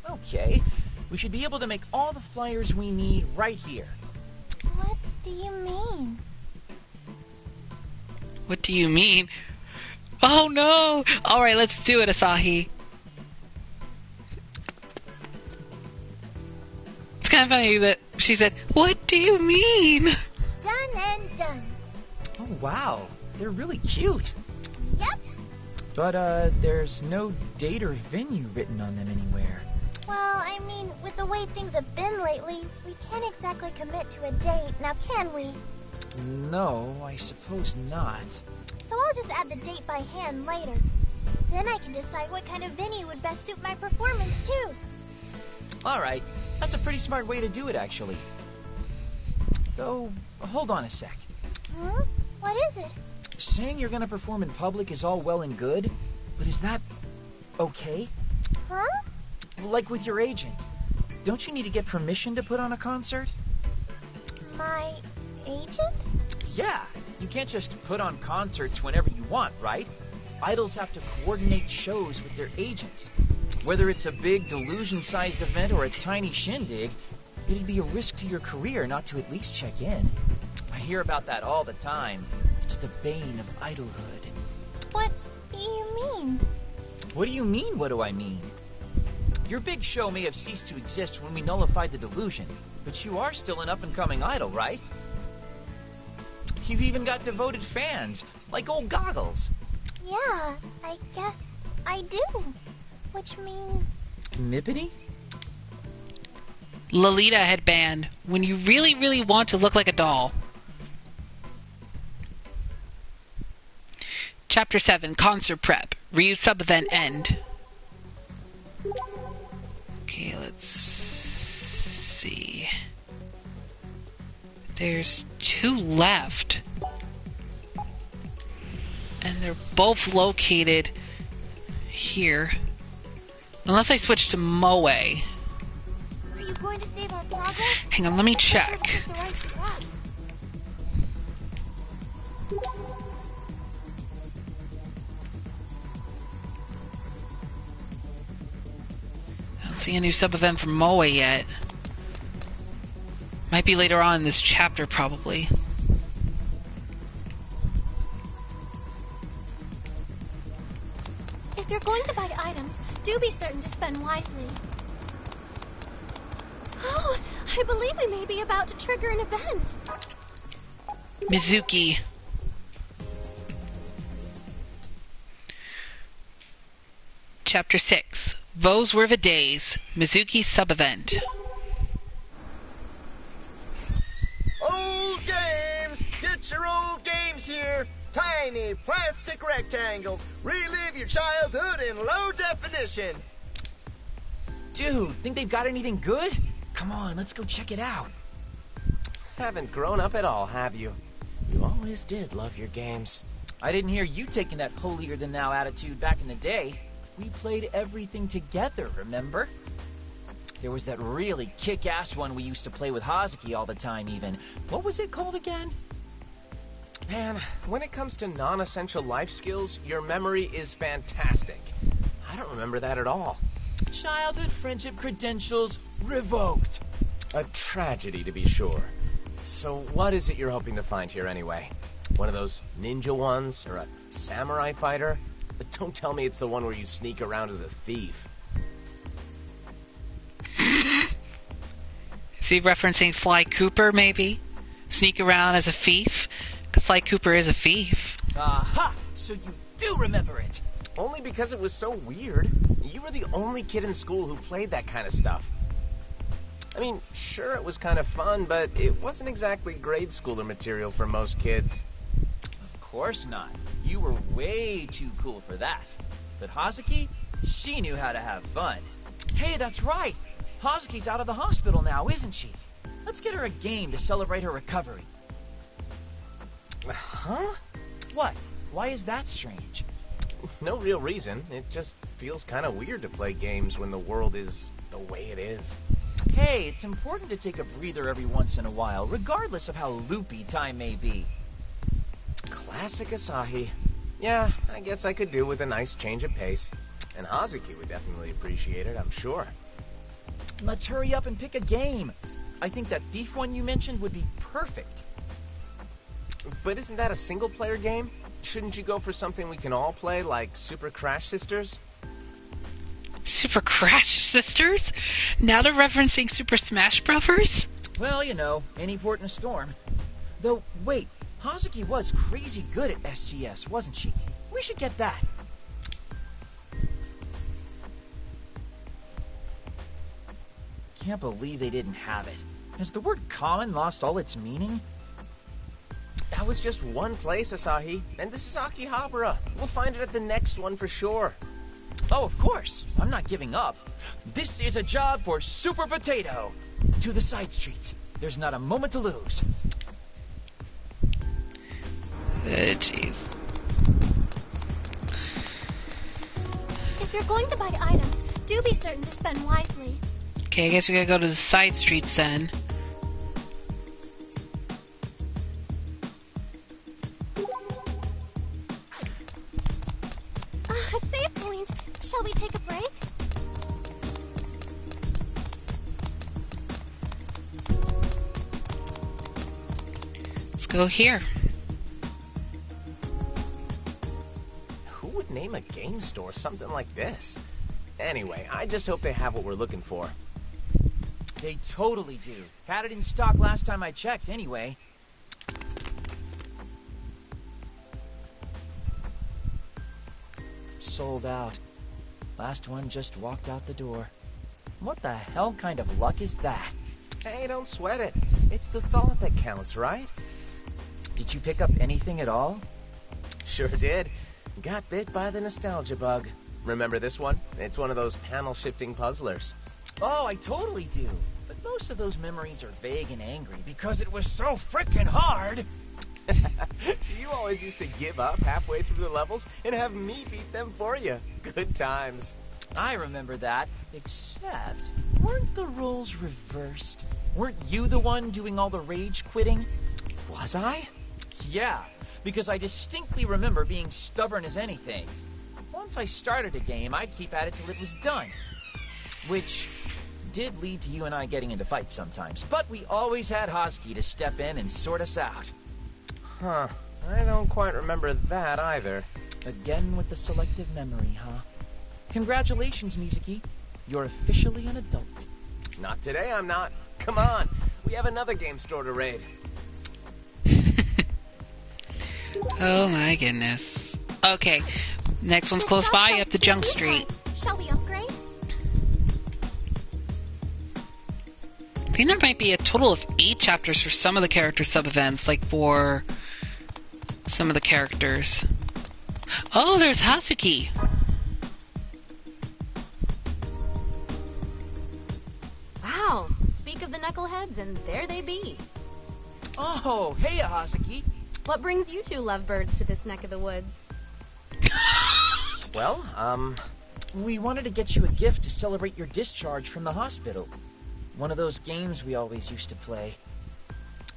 Okay. We should be able to make all the flyers we need right here. What do you mean? What do you mean? Oh no! Alright, let's do it, Asahi. It's kind of funny that she said, "What do you mean?" Done and done. Oh, wow. They're really cute. Yep. But, there's no date or venue written on them anywhere. Well, I mean, with the way things have been lately, we can't exactly commit to a date, now can we? No, I suppose not. So I'll just add the date by hand later. Then I can decide what kind of venue would best suit my performance, too. Alright, that's a pretty smart way to do it, actually. Though, hold on a sec. Hmm? What is it? Saying you're gonna perform in public is all well and good, but is that okay? Huh? Like with your agent. Don't you need to get permission to put on a concert? My agent? Yeah, you can't just put on concerts whenever you want, right? Idols have to coordinate shows with their agents. Whether it's a big delusion-sized event or a tiny shindig, it'd be a risk to your career not to at least check in. I hear about that all the time. It's the bane of idolhood. What do you mean? What do you mean, what do I mean? Your big show may have ceased to exist when we nullified the delusion, but you are still an up-and-coming idol, right? You've even got devoted fans, like old Goggles. Yeah, I guess I do. Which means... Nippity? Lolita headband. When you really, really want to look like a doll. Chapter 7, Concert Prep. Read sub-event end. Okay, let's see. There's 2 left. And they're both located here. Unless I switch to Moe. Are you going to save our progress? Hang on, let me check. The right track. I don't see a new sub-event from Moe yet. Might be later on in this chapter, probably. If you're going to buy items, do be certain to spend wisely. Oh, I believe we may be about to trigger an event. Mizuki. Chapter 6. Those were the days. Mizuki sub-event. Old games! Get your old games here! Tiny plastic rectangles. Relive your childhood in low definition. Dude, think they've got anything good? Come on, let's go check it out. Haven't grown up at all, have you? You always did love your games. I didn't hear you taking that holier-than-thou attitude back in the day. We played everything together, remember? There was that really kick-ass one we used to play with Hazuki all the time, even. What was it called again? Man, when it comes to non-essential life skills, your memory is fantastic. I don't remember that at all. Childhood friendship credentials revoked. A tragedy, to be sure. So what is it you're hoping to find here, anyway? One of those ninja ones, or a samurai fighter? But don't tell me it's the one where you sneak around as a thief. Is he referencing Sly Cooper, maybe? Sneak around as a thief? Because Sly Cooper is a thief. Aha! So you do remember it. Only because it was so weird. You were the only kid in school who played that kind of stuff. I mean, sure, it was kind of fun, but it wasn't exactly grade schooler material for most kids. Of course not. You were way too cool for that. But Hazuki, she knew how to have fun. Hey, that's right. Hazuki's out of the hospital now, isn't she? Let's get her a game to celebrate her recovery. Huh? What? Why is that strange? No real reason. It just feels kind of weird to play games when the world is the way it is. Hey, it's important to take a breather every once in a while, regardless of how loopy time may be. Classic Asahi. Yeah, I guess I could do with a nice change of pace. And Hazuki would definitely appreciate it, I'm sure. Let's hurry up and pick a game. I think that thief one you mentioned would be perfect. But isn't that a single-player game? Shouldn't you go for something we can all play, like Super Crash Sisters? Super Crash Sisters? Now they're referencing Super Smash Brothers? Well, you know, any port in a storm. Though, wait, Hazuki was crazy good at SCS, wasn't she? We should get that. Can't believe they didn't have it. Has the word common lost all its meaning? That was just one place, Asahi. And this is Akihabara. We'll find it at the next one for sure. Oh, of course. I'm not giving up. This is a job for Super Potato. To the side streets. There's not a moment to lose. Jeez. If you're going to buy items, do be certain to spend wisely. Okay, I guess we gotta go to the side streets then. A save point. Shall we take a break? Let's go here. Who would name a game store something like this? Anyway, I just hope they have what we're looking for. They totally do. Had it in stock last time I checked, anyway. Sold out. Last one just walked out the door. What the hell kind of luck is that? Hey, don't sweat it. It's the thought that counts, right? Did you pick up anything at all? Sure did. Got bit by the nostalgia bug. Remember this one? It's one of those panel-shifting puzzlers. Oh, I totally do. But most of those memories are vague and angry because it was so frickin' hard. You always used to give up halfway through the levels and have me beat them for you. Good times. I remember that, except weren't the roles reversed? Weren't you the one doing all the rage quitting? Was I? Yeah, because I distinctly remember being stubborn as anything. Once I started a game, I'd keep at it till it was done. Which did lead to you and I getting into fights sometimes. But we always had Hosky to step in and sort us out. Huh. I don't quite remember that either. Again with the selective memory, huh? Congratulations, Mizuki. You're officially an adult. Not today, I'm not. Come on. We have another game store to raid. Oh my goodness. Okay. Next one's close by, up to Junk Street. Shall we upgrade? I think there might be a total of 8 chapters for some of the character sub-events, like for some of the characters. Oh, there's Hasuki. Wow. Speak of the knuckleheads, and there they be. Oh, hey, Hasuki. What brings you two lovebirds to this neck of the woods? Well, we wanted to get you a gift to celebrate your discharge from the hospital. One of those games we always used to play.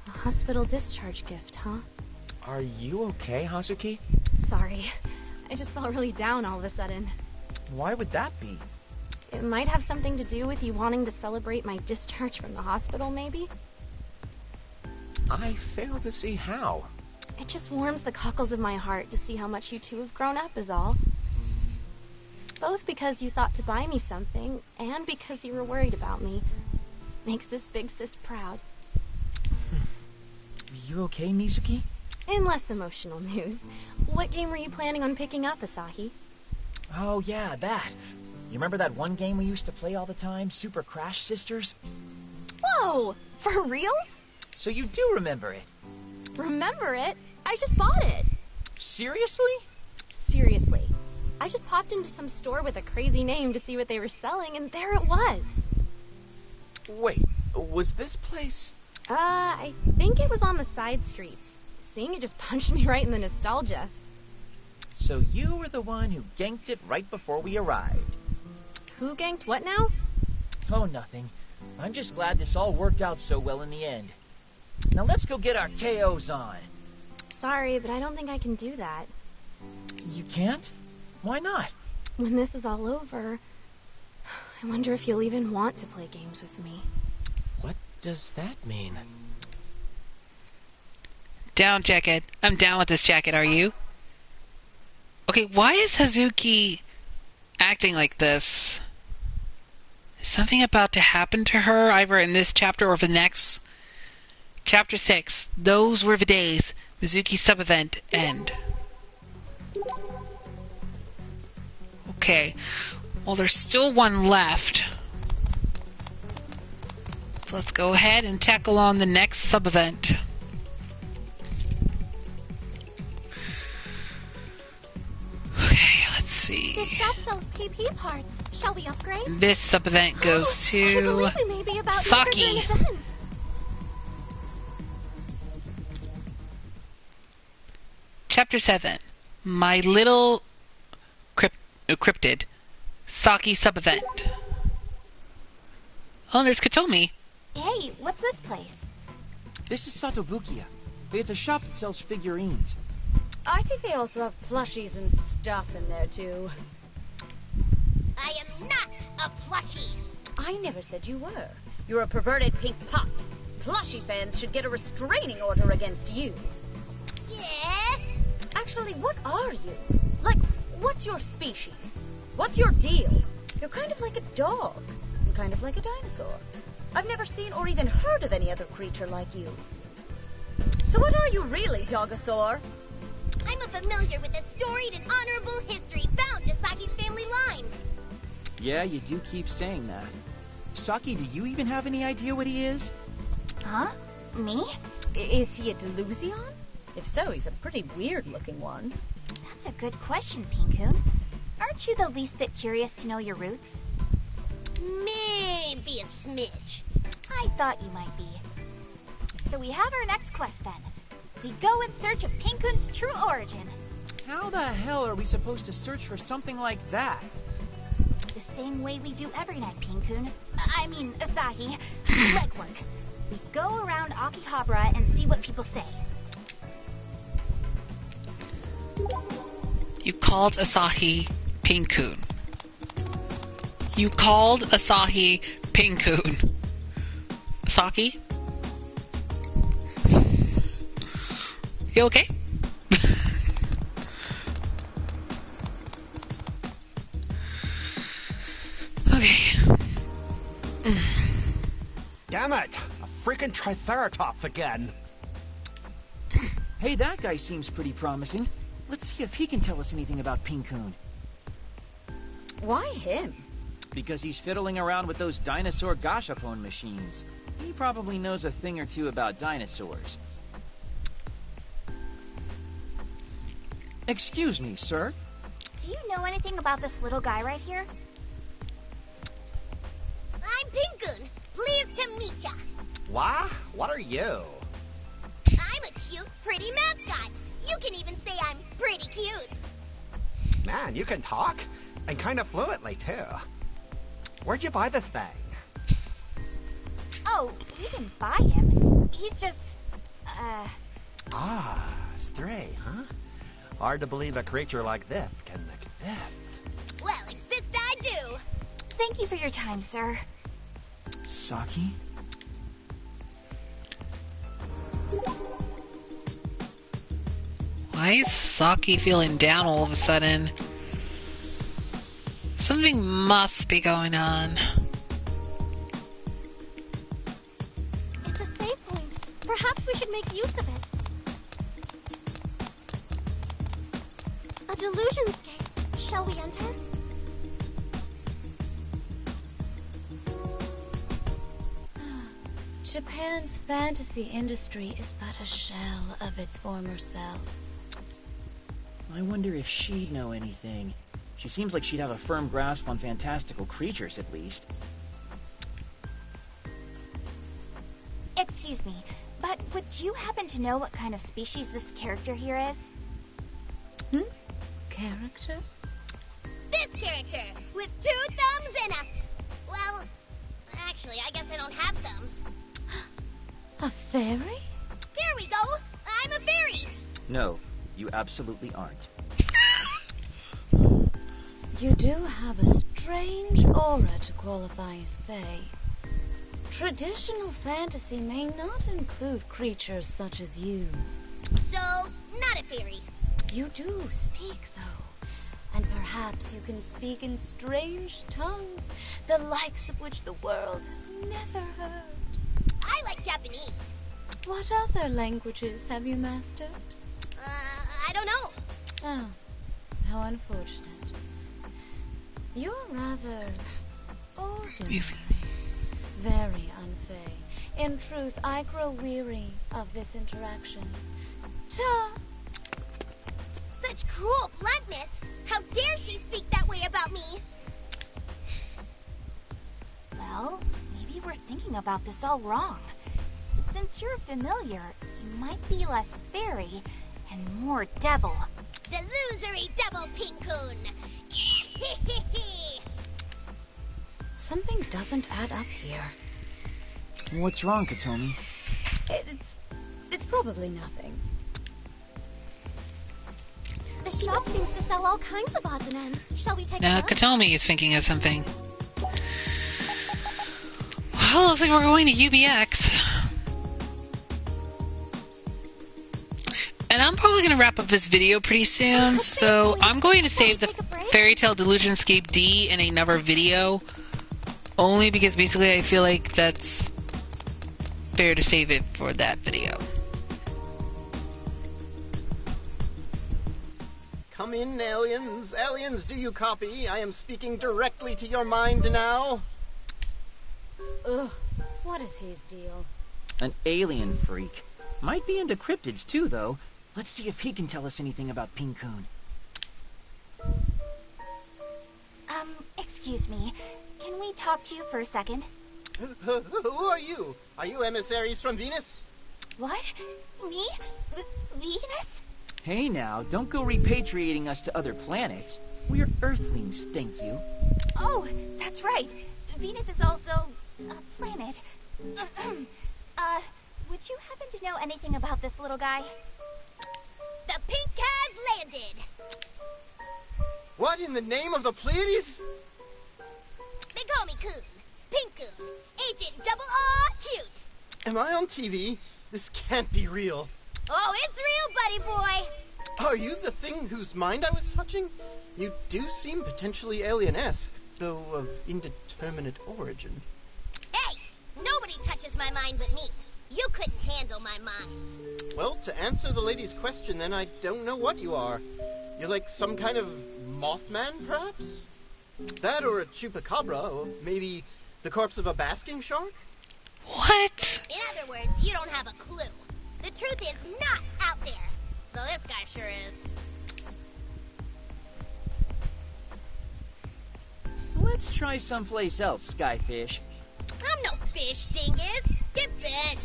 A hospital discharge gift, huh? Are you okay, Hasuki? Sorry. I just felt really down all of a sudden. Why would that be? It might have something to do with you wanting to celebrate my discharge from the hospital, maybe? I fail to see how. It just warms the cockles of my heart to see how much you two have grown up is all. Both because you thought to buy me something, and because you were worried about me. Makes this big sis proud. Are you okay, Mizuki? In less emotional news, what game were you planning on picking up, Asahi? Oh, yeah, that. You remember that one game we used to play all the time, Super Crash Sisters? Whoa! For reals? So you do remember it? Remember it? I just bought it. Seriously? Seriously. I just popped into some store with a crazy name to see what they were selling, and there it was. Wait, was this place... I think it was on the side streets. Seeing it just punched me right in the nostalgia. So you were the one who ganked it right before we arrived. Who ganked what now? Oh, nothing. I'm just glad this all worked out so well in the end. Now let's go get our KOs on. Sorry, but I don't think I can do that. You can't? Why not? When this is all over, I wonder if you'll even want to play games with me. What does that mean? Down, jacket. I'm down with this jacket, are you? Okay, why is Hazuki acting like this? Is something about to happen to her, either in this chapter or the next? Chapter 6. Those were the days. Mizuki sub-event end. Okay. Well, there's still one left. So let's go ahead and tackle on the next sub-event. Okay, let's see. This shop sells PP parts. Shall we upgrade? This sub-event goes to I believe we may be about to Saki. enter an event. Chapter 7. My Little Cryptid. Saki sub-event. Oh, there's Katomi. Hey, what's this place? This is Satobukiya. It's a shop that sells figurines. I think they also have plushies and stuff in there, too. I am not a plushie. I never said you were. You're a perverted pink pop. Plushie fans should get a restraining order against you. Yeah? Actually, what are you? Like, what's your species? What's your deal? You're kind of like a dog, and kind of like a dinosaur. I've never seen or even heard of any other creature like you. So what are you really, Dogosaur? I'm a familiar with the storied and honorable history bound to Saki's family line. Yeah, you do keep saying that. Saki, do you even have any idea what he is? Huh? Me? Is he a Delusion? If so, he's a pretty weird-looking one. That's a good question, Pinkun. Aren't you the least bit curious to know your roots? Maybe a smidge. I thought you might be. So we have our next quest then. We go in search of Pinkun's true origin. How the hell are we supposed to search for something like that? The same way we do every night, Pinkun. I mean, Asahi. Legwork. We go around Akihabara and see what people say. You called Asahi Pinkun. You called Asahi Pinkun. Saki? You okay? Okay. Damn it! A freaking Triceratops again! Hey, that guy seems pretty promising. Let's see if he can tell us anything about Pinkun. Why him? Because he's fiddling around with those dinosaur gashapon machines. He probably knows a thing or two about dinosaurs. Excuse me, sir. Do you know anything about this little guy right here? I'm Pinkun. Pleased to meet ya. Why? What are you? I'm a cute, pretty mascot. You can even say I'm pretty cute. Man, you can talk. And kind of fluently, too. Where'd you buy this thing? Oh, we didn't buy him. He's just, Ah, stray, huh? Hard to believe a creature like this can exist. Well, exist I do. Thank you for your time, sir. Saki? Why is Saki feeling down all of a sudden? Something must be going on. It's a save point. Perhaps we should make use of it. A delusionscape. Shall we enter? Japan's fantasy industry is but a shell of its former self. I wonder if she'd know anything. She seems like she'd have a firm grasp on fantastical creatures, at least. Excuse me, but would you happen to know what kind of species this character here is? Character? This character, with 2 thumbs and a... Well, actually, I guess I don't have thumbs. A fairy? There we go. I'm a fairy. No, you absolutely aren't. You do have a strange aura to qualify as fae. Traditional fantasy may not include creatures such as you. So, not a fairy. You do speak, though, and perhaps you can speak in strange tongues, the likes of which the world has never heard. I like Japanese. What other languages have you mastered? I don't know. Oh, how unfortunate. You're rather ordinary. Very unfair. In truth, I grow weary of this interaction. Ta! Such cruel bluntness. How dare she speak that way about me? Well, maybe we're thinking about this all wrong. Since you're familiar, you might be less fairy and more devil. Delusory devil Pinkun. Something doesn't add up here. What's wrong, Katomi? It's probably nothing. The shop seems to sell all kinds of odds and ends. Shall we take a Now, look? Katomi is thinking of something. Well, looks like we're going to UBX. And I'm probably going to wrap up this video pretty soon, so I'm going to save the Fairy Tale Delusionscape D in another video. Only because basically I feel like that's fair to save it for that video. Come in, aliens. Aliens, do you copy? I am speaking directly to your mind now. Ugh, what is his deal? An alien freak. Might be into cryptids too, though. Let's see if he can tell us anything about Pinkun. Excuse me. Can we talk to you for a second? Who are you? Are you emissaries from Venus? What? Me? Venus? Hey now, don't go repatriating us to other planets. We're Earthlings, thank you. Oh, that's right. Venus is also a planet. Would you happen to know anything about this little guy? The pink has landed. What in the name of the Pleiades? They call me Coon. Pink Coon. Agent Double R Cute. Am I on TV? This can't be real. Oh, it's real, buddy boy. Are you the thing whose mind I was touching? You do seem potentially alien-esque, though of indeterminate origin. Hey, nobody touches my mind but me. You couldn't handle my mind. Well, to answer the lady's question, then I don't know what you are. You're like some kind of Mothman, perhaps? That or a chupacabra, or maybe the corpse of a basking shark? What? In other words, you don't have a clue. The truth is not out there. So this guy sure is. Let's try someplace else, Skyfish. I'm no fish, dingus. Get bent.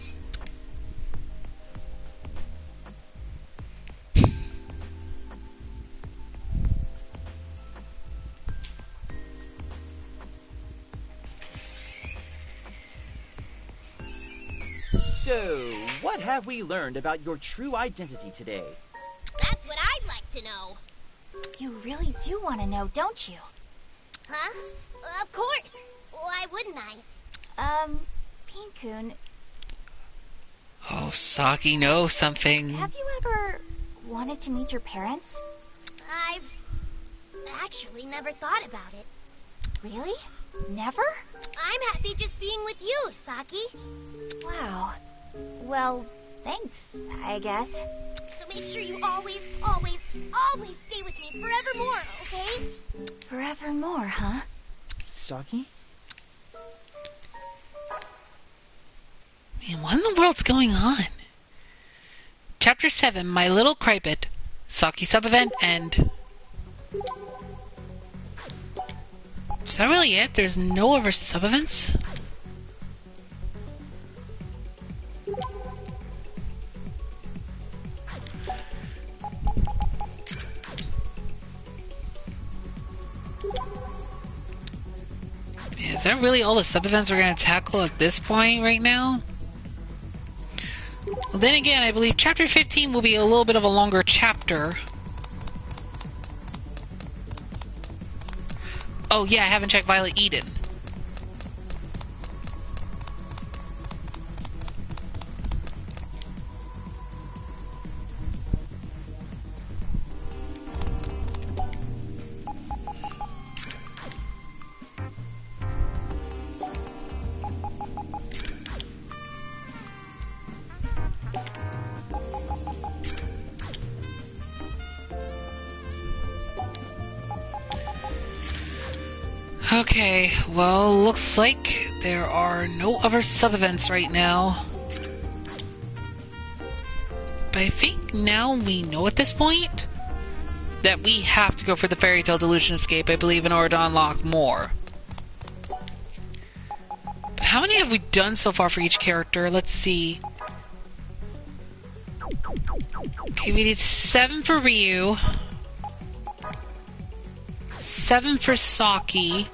So, what have we learned about your true identity today? That's what I'd like to know. You really do want to know, don't you? Huh? Of course. Why wouldn't I? Pink-kun, Oh, Saki knows something. have you ever wanted to meet your parents? I've actually never thought about it. Really? Never? I'm happy just being with you, Saki. Wow. Well, thanks, I guess. So make sure you always, always, always stay with me forevermore, okay? Forevermore, huh? Saki? Man, what in the world's going on? Chapter 7, My Little Crypid. Saki sub-event end. Is that really it? There's no other sub-events? Is that really all the sub-events we're going to tackle at this point right now? Well, then again, I believe Chapter 15 will be a little bit of a longer chapter. Oh yeah, I haven't checked Violet Eden. Okay, well, looks like there are no other sub-events right now. But I think now we know at this point that we have to go for the Fairy Tale Delusion Escape, I believe, in order to unlock more. But how many have we done so far for each character? Let's see. Okay, we need 7 for Ryu. 7 for Saki.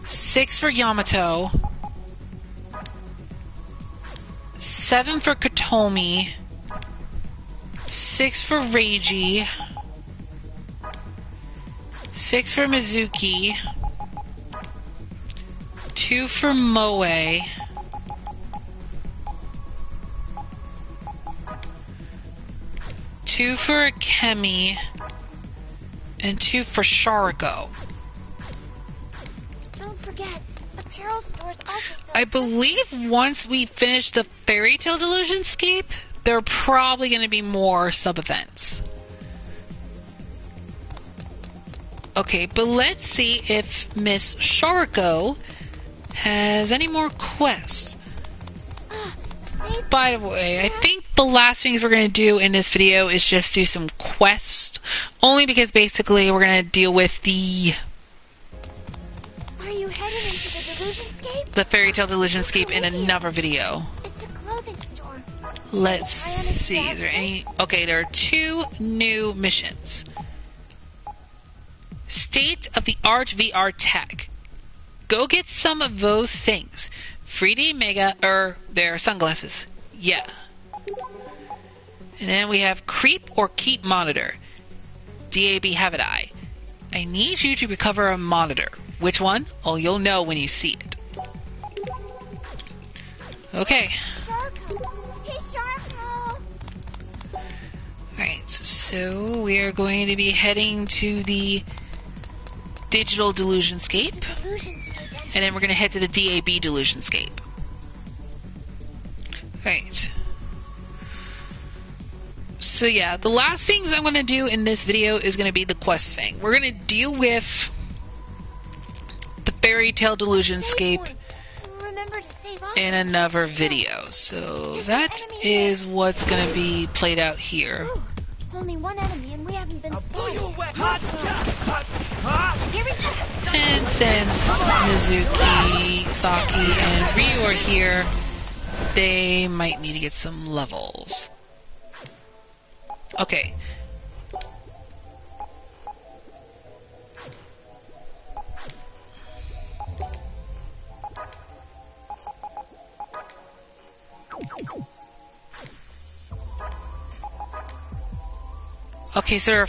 6 for Yamato. 7 for Kotomi. 6 for Reiji. 6 for Mizuki. 2 for Moe. 2 for Akemi. And 2 for Shariko. Don't forget, apparel stores also sell... I believe once we finish the Fairy Tale Delusion Escape, there are probably going to be more sub-events. Okay, but let's see if Miss Shariko has any more quests. By the way, I think the last things we're going to do in this video is just do some quests. Only because basically we're going to deal with the... Are you headed into the Delusion Scape? the Fairy Tale Delusion Escape in another video. It's a clothing store. Let's see. Is there any? Okay, there are 2 new missions. State of the art VR tech. Go get some of those things. 3D Mega, their sunglasses. Yeah. And then we have Creep or Keep Monitor. DAB Habitat. I need you to recover a monitor. Which one? Oh, you'll know when you see it. Okay. Alright, so we are going to be heading to the Digital Delusionscape. And then we're going to head to the DAB Delusionscape. Alright. So yeah, the last things I'm going to do in this video is going to be the quest thing. We're going to deal with the Fairy Tale Delusionscape in another video. So that is what's going to be played out here. Ooh, only one enemy and we haven't been spotted. And since Mizuki, Saki, and Ryu are here, they might need to get some levels. Okay. Okay, so there are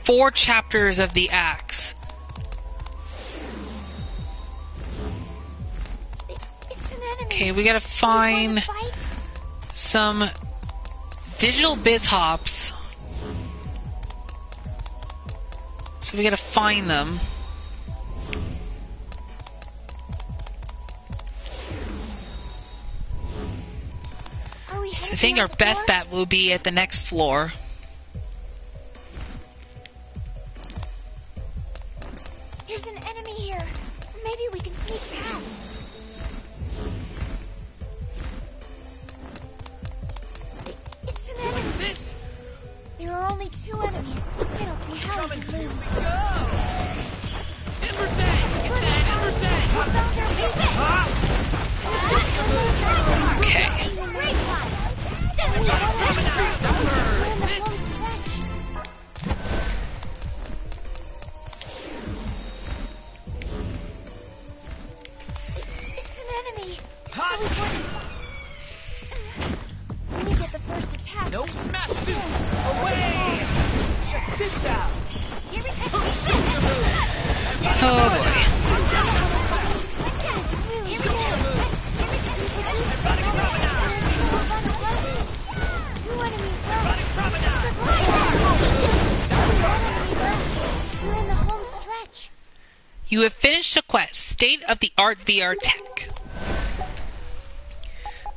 4 chapters of the axe. Okay, we gotta find some digital biz hops. So we gotta find them. So I think our best bet will be at the next floor. There's an enemy here. Maybe we can sneak past. It's an enemy. There are only 2 enemies. I don't see how we can lose. Okay. It's an enemy. Let me get the first attack. No smash suit! Away! Check this out! Here we go. Oh boy. We're in the home stretch. You have finished the quest, State of the Art VR Tech.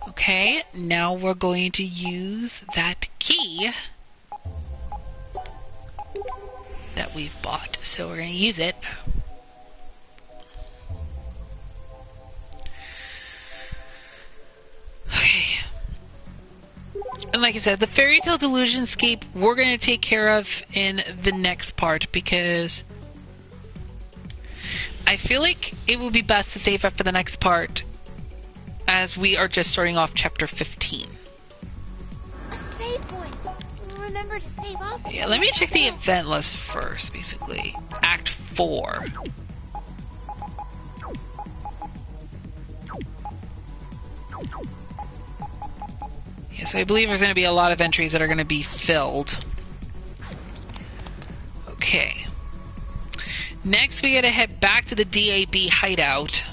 Okay, now we're going to use that key that we've bought. So we're going to use it. Okay. And like I said, the Fairy Tale Delusionscape we're going to take care of in the next part because I feel like it would be best to save up for the next part as we are just starting off chapter 15. A save point. Remember to save off. Yeah, let me check the event list first, basically. Act 4. Yeah, so I believe there's going to be a lot of entries that are going to be filled. Okay. Next, we got to head back to the DAB hideout.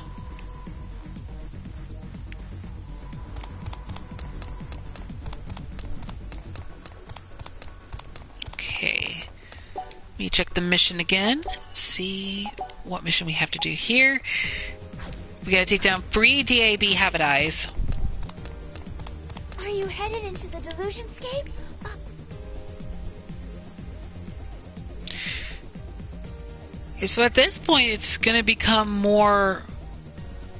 Okay. Let me check the mission again. See what mission we have to do here. We got to take down 3 DAB Habitats. Are you headed into the Delusionscape? Okay, so at this point, it's going to become more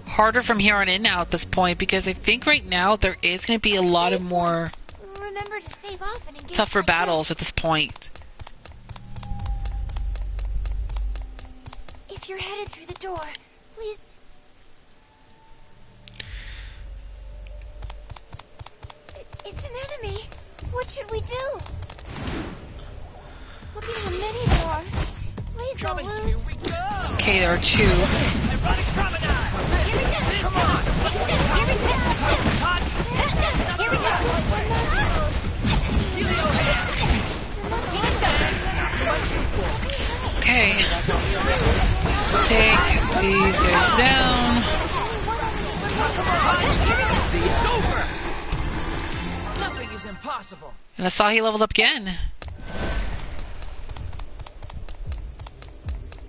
harder from here on in now at this point because I think right now there is going to be a lot of more Remember to save off and engage tougher battles at this point. If you're headed through the door, please. It's an enemy. What should we do? Looking at a mini door. Please don't lose. Okay, there are two. Okay. Let's take these guys down. Nothing is impossible. And I saw he leveled up again.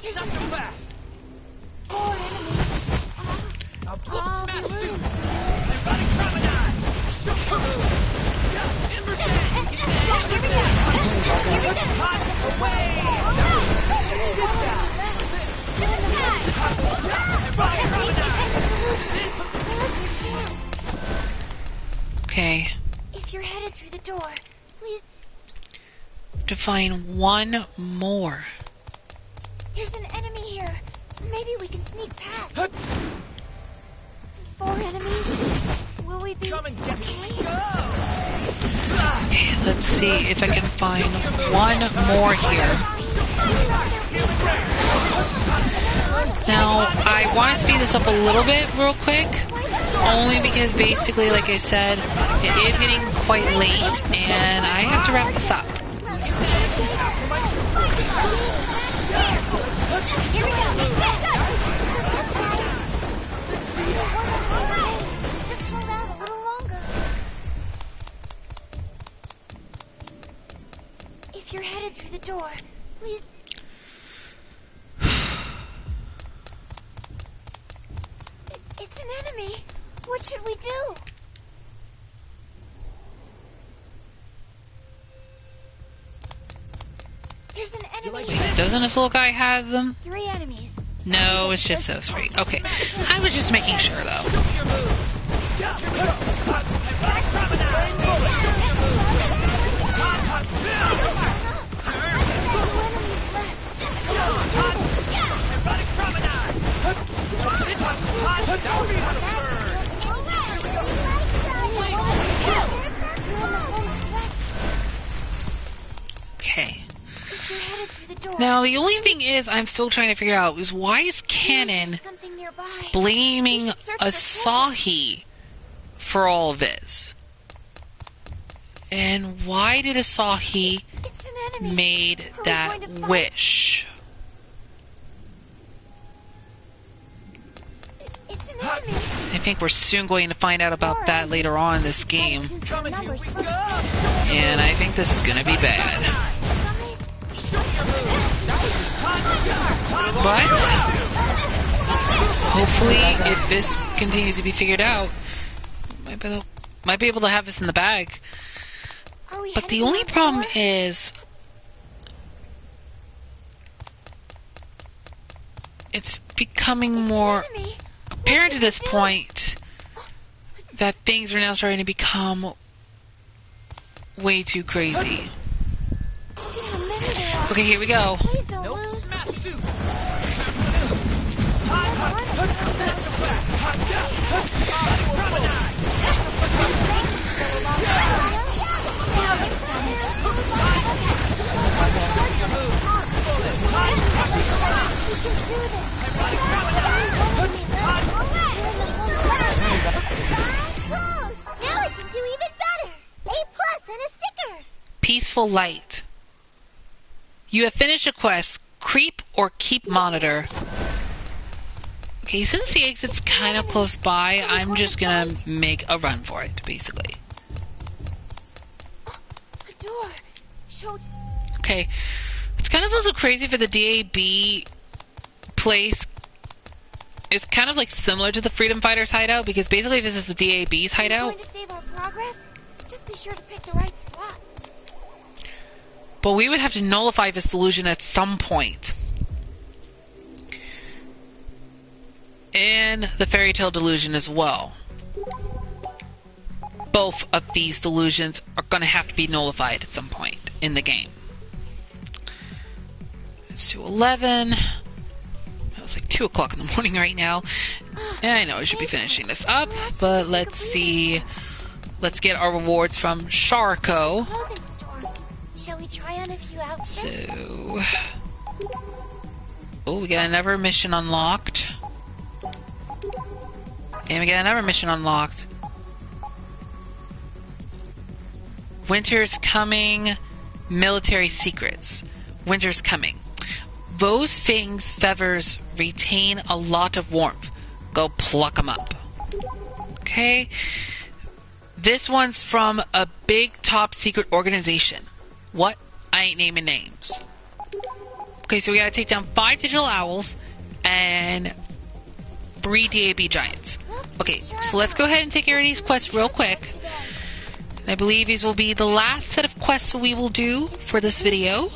Here's up too fast. Four enemies. Smash suit. Erotic promenade. Super move. Okay. If you're headed through the door, please. To find one more. There's an enemy here. Maybe we can sneak past. Four enemies. Will we be okay? Okay, let's see if I can find one more here. Now, I want to speed this up a little bit real quick, only because basically, like I said, it is getting quite late, and I have to wrap this up. Here we go. Just hold out a little longer. If you're headed through the door, please. It's an enemy. What should we do? There's an enemy. Wait, doesn't this little guy have them? 3 enemies. No, it's just those 3. Okay. I was just making sure, though. Okay. Now, the only thing is I'm still trying to figure out is why is Canon blaming Asahi for all of this? And why did Asahi made that wish? I think we're soon going to find out about that later on in this game. And I think this is going to be bad. But hopefully, if this continues to be figured out, might be able to have this in the bag. But the only problem is it's becoming more apparent at this point that things are now starting to become way too crazy. Okay, here we go. Peaceful Light. You have finished a quest. Creep or keep monitor. Okay, since the exit's kind of close by, I'm just gonna make a run for it, basically. A door. Okay, it's kind of also crazy for the DAB place. It's kind of like similar to the Freedom Fighters hideout, because basically this is the DAB's hideout. Going to save our progress? Just be sure to pick the right slot. But we would have to nullify this delusion at some point. And the fairy tale delusion as well. Both of these delusions are going to have to be nullified at some point in the game. It's 2:11. It's like 2 o'clock in the morning right now. And I know I should be finishing this up, but let's see let's get our rewards from Sharko. Clothing store. Shall we try on a few outfits? So... Oh, we got another mission unlocked. And we got another mission unlocked. Winter's coming. Military secrets. Winter's coming. Those things' feathers retain a lot of warmth. Go pluck them up. Okay? This one's from a big top secret organization. What? I ain't naming names. Okay, so we gotta take down 5 digital owls and 3 DAB giants. Okay, so let's go ahead and take care of these quests real quick. I believe these will be the last set of quests we will do for this video.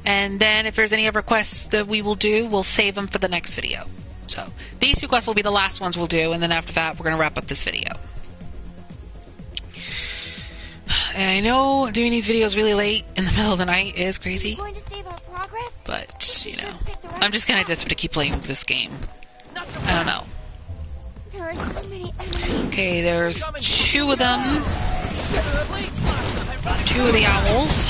And then if there's any other quests that we will do, we'll save them for the next video. So these 2 quests will be the last ones we'll do, and then after that we're going to wrap up this video. And I know doing these videos really late in the middle of the night is crazy. But, you know, I'm just kind of desperate to keep playing this game. I don't know. There are so many enemies. Okay, there's 2 of them. 2 of the owls.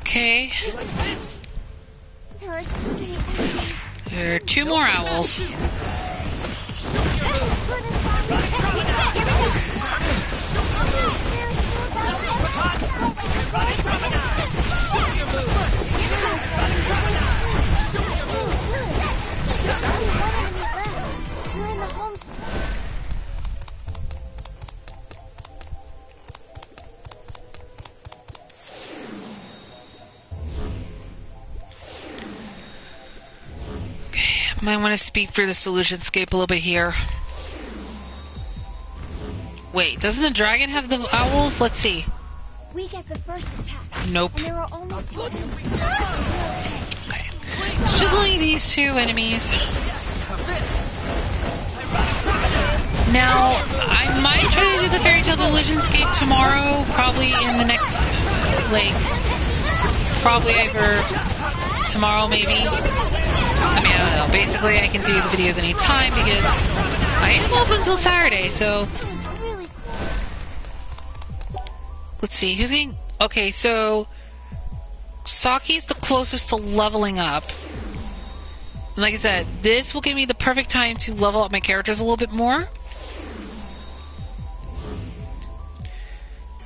Okay. There are so many enemies. There are 2 more owls. Might want to speed through the solution scape a little bit here. Wait, doesn't the dragon have the owls? Let's see. We get the first attack. Nope. And there are only 2 enemies. Okay. It's just only these 2 enemies. Now, I might try to do the Fairy Tale Delusion Scape tomorrow, probably in the next, like, probably either tomorrow maybe. I mean, I don't know. Basically, I can do the videos anytime because I am open until Saturday, so... Let's see, who's getting... Okay, so... Saki's the closest to leveling up. And like I said, this will give me the perfect time to level up my characters a little bit more.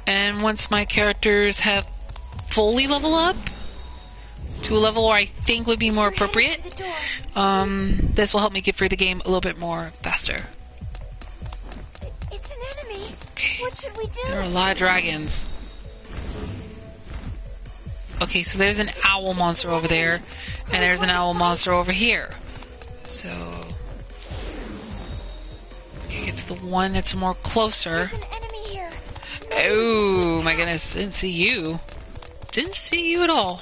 And once my characters have fully leveled up to a level where I think would be more appropriate, this will help me get through the game a little bit more faster. It's an enemy. Okay. What should we do? There are a lot of dragons. Okay, so there's an owl monster over there, and there's an owl monster over here. So, okay, it's the one that's more closer. There's an enemy here. Oh my goodness, didn't see you. Didn't see you at all.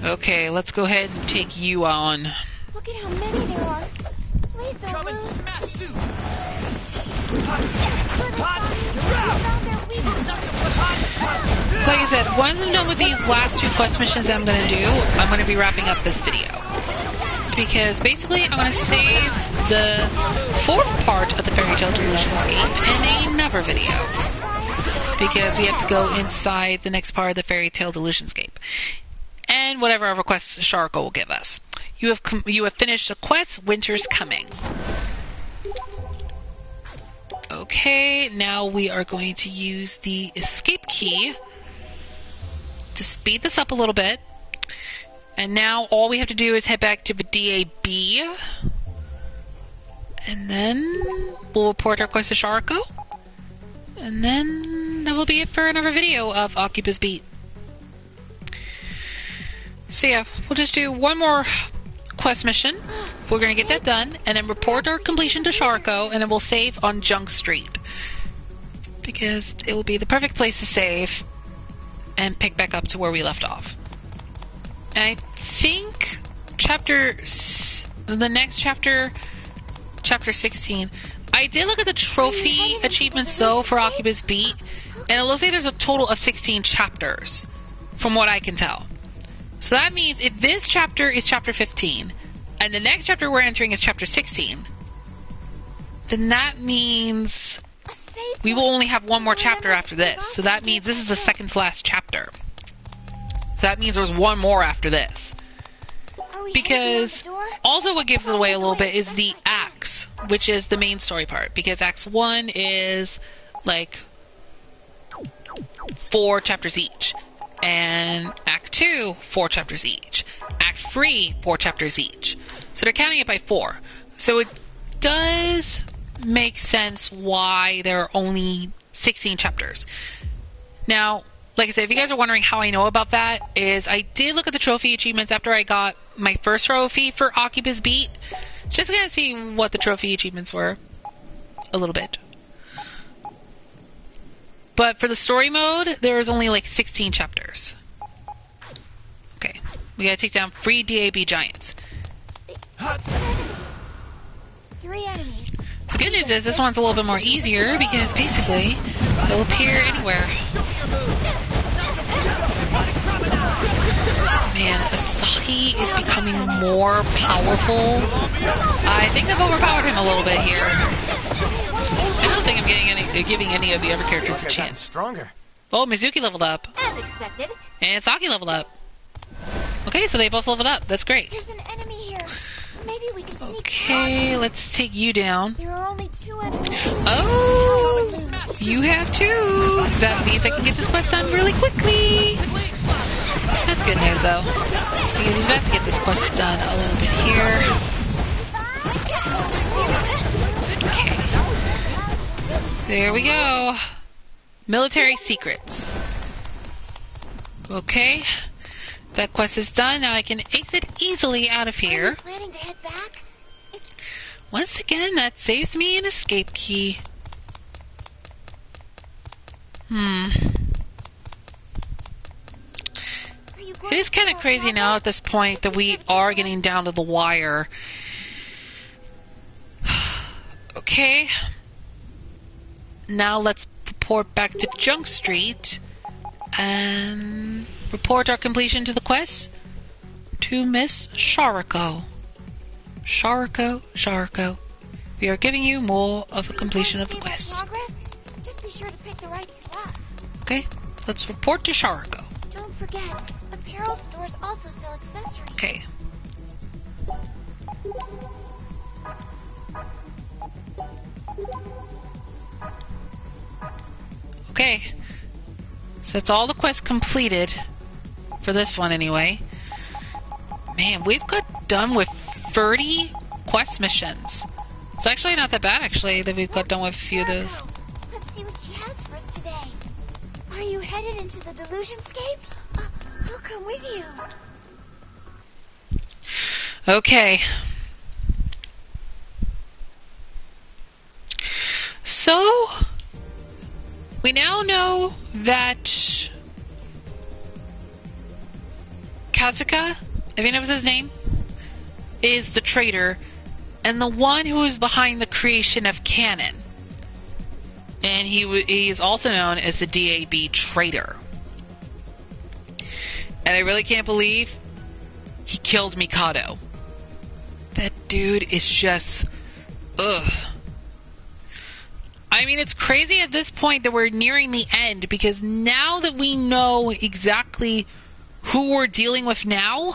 Okay, let's go ahead and take you on. Look at how many there are. Please don't lose. Like I said, once I'm done with these last 2 quest missions that I'm going to do, I'm going to be wrapping up this video. Because basically, I'm going to save the 4th part of the Fairy Tale Delusion Escape in another video. Because we have to go inside the next part of the Fairy Tale Delusion Escape. And whatever other quests Sharko will give us. You have finished the quest, Winter's Coming. Okay, now we are going to use the escape key to speed this up a little bit. And now all we have to do is head back to the DAB. And then we'll report our quest to Sharko. And then that will be it for another video of AKIBA'S Beat. So yeah, we'll just do one more quest mission. We're going to get that done, and then report our completion to Sharko, and then we'll save on Junk Street. Because it will be the perfect place to save and pick back up to where we left off. And I think the next chapter, chapter 16, I did look at the trophy achievements though for AKIBA'S Beat, And it looks like there's a total of 16 chapters, from what I can tell. So that means if this chapter is chapter 15, and the next chapter we're entering is chapter 16, then that means we will only have one more chapter after this. So that means this is the second to last chapter. So that means there's one more after this. Because also what gives it away a little bit is the acts, which is the main story part. Because Acts 1 is like 4 chapters each. And Act 2, 4 chapters each. Act 3, 4 chapters each. So they're counting it by 4. So it does make sense why there are only 16 chapters. Now, like I said, if you guys are wondering how I know about that, is I did look at the trophy achievements after I got my first trophy for AKIBA'S beat. Just to kind of see what the trophy achievements were. A little bit. But for the story mode, there's only like 16 chapters. Okay. We gotta take down 3 DAB giants. 3 enemies. The good news is this one's a little bit more easier because basically they'll appear anywhere. Man, Asahi is becoming more powerful. I think I've overpowered him a little bit here. I don't think I'm giving any of the other characters a chance. Stronger. Oh, Mizuki leveled up. As expected. And Saki leveled up. Okay, so they both leveled up. That's great. There's an enemy here. Maybe we can sneak Okay, let's take you down. There are only 2 enemies. Oh, you have 2. That means I can get this quest done really quickly. That's good news, though. Because he's about to get this quest done a little bit here. Okay. There we go. Military secrets. Okay. That quest is done. Now I can exit easily out of here. Are you planning to head back? Once again, that saves me an escape key. It is kind of crazy now at this point that we are getting down to the wire. Okay. Now let's report back to Junk Street and report our completion to the quest to Miss Shariko. Shariko. We are giving you more of a completion of the quest. Just be sure to pick the right spot. Okay, let's report to Shariko. Don't forget, apparel stores also sell accessories. Okay. Okay. So that's all the quests completed. For this one, anyway. Man, we've got done with 30 quest missions. It's actually not that bad, actually, that we've got done with a few of those. Let's see what she has for us today. Are you headed into the Delusionscape? I'll come with you. Okay. So, we now know that Kazuka, I think that was his name, is the traitor and the one who is behind the creation of canon. And he is also known as the DAB traitor. And I really can't believe he killed Mikado. That dude is just... ugh. I mean, it's crazy at this point that we're nearing the end, because now that we know exactly who we're dealing with now,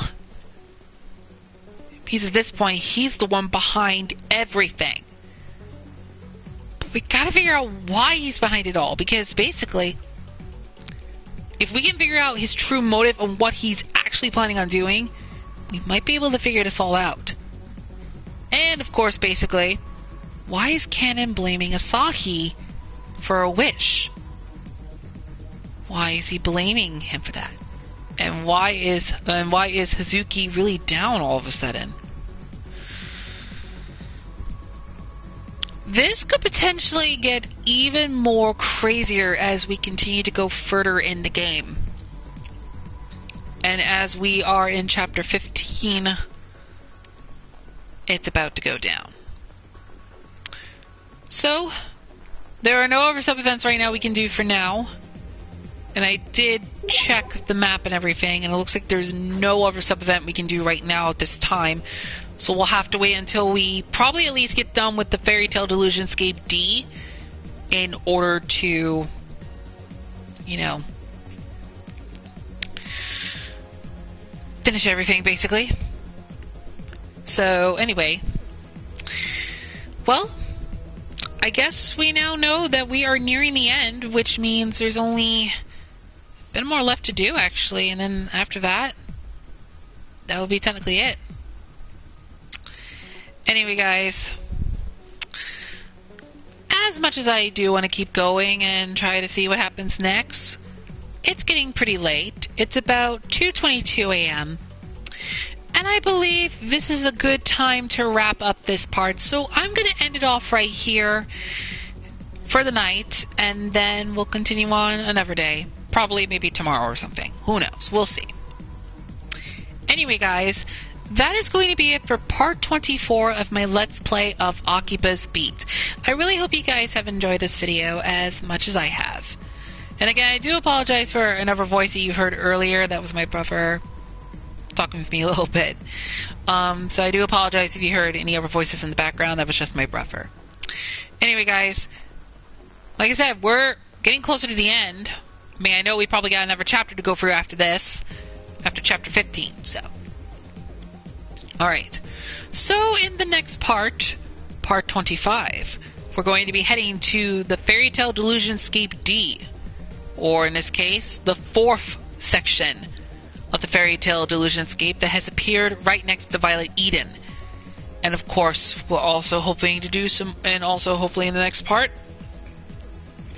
because at this point, he's the one behind everything. But we gotta figure out why he's behind it all, because basically, if we can figure out his true motive and what he's actually planning on doing, we might be able to figure this all out. And, of course, basically, why is Canon blaming Asahi for a wish? Why is he blaming him for that? And why is Hazuki really down all of a sudden? This could potentially get even more crazier as we continue to go further in the game. And as we are in chapter 15, it's about to go down. So, there are no other sub-events right now we can do for now. And I did check the map and everything, and it looks like there's no other sub-event we can do right now at this time. So we'll have to wait until we probably at least get done with the Fairy Tale Delusionscape D in order to, you know, finish everything, basically. So, anyway. Well, I guess we now know that we are nearing the end, which means there's only a bit more left to do, actually. And then after that, that will be technically it. Anyway, guys, as much as I do want to keep going and try to see what happens next, it's getting pretty late. It's about 2:22 a.m. And I believe this is a good time to wrap up this part. So I'm going to end it off right here for the night, and then we'll continue on another day. Probably maybe tomorrow or something. Who knows? We'll see. Anyway, guys, that is going to be it for part 24 of my Let's Play of AKIBA'S Beat. I really hope you guys have enjoyed this video as much as I have. And again, I do apologize for another voice that you heard earlier. That was my brother talking with me a little bit. So I do apologize if you heard any other voices in the background. That was just my brother. Anyway, guys, like I said, we're getting closer to the end. I mean, I know we probably got another chapter to go through after this, after chapter 15, so. Alright, so in the next part, part 25, we're going to be heading to the Fairy Tale Delusionscape D, or in this case, the 4th section of the Fairy Tale Delusionscape that has appeared right next to Violet Eden. And of course, we're also hoping to do some, and also hopefully in the next part,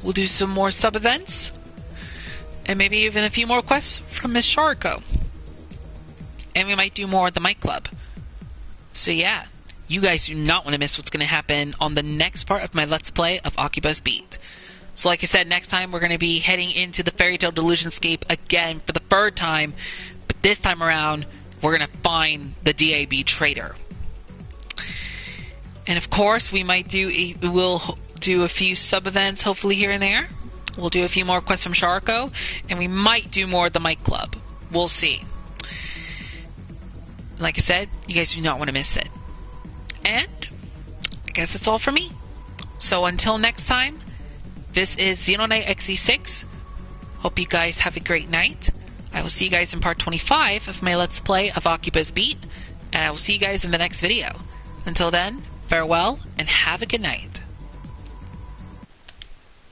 we'll do some more sub-events, and maybe even a few more quests from Miss Shariko. And we might do more at the Mic Club. So yeah, you guys do not want to miss what's going to happen on the next part of my Let's Play of AKIBA'S Beat. So like I said, next time we're going to be heading into the Fairy Tale Delusionscape again for the 3rd time, but this time around, we're going to find the DAB traitor. And of course, we'll do a few sub-events, hopefully here and there. We'll do a few more quests from Shariko, and we might do more at the Mic Club. We'll see. Like I said, you guys do not want to miss it. And I guess that's all for me. So until next time, this is Xenonite XE6. Hope you guys have a great night. I will see you guys in part 25 of my Let's Play of AKIBA'S Beat, and I will see you guys in the next video. Until then, farewell, and have a good night.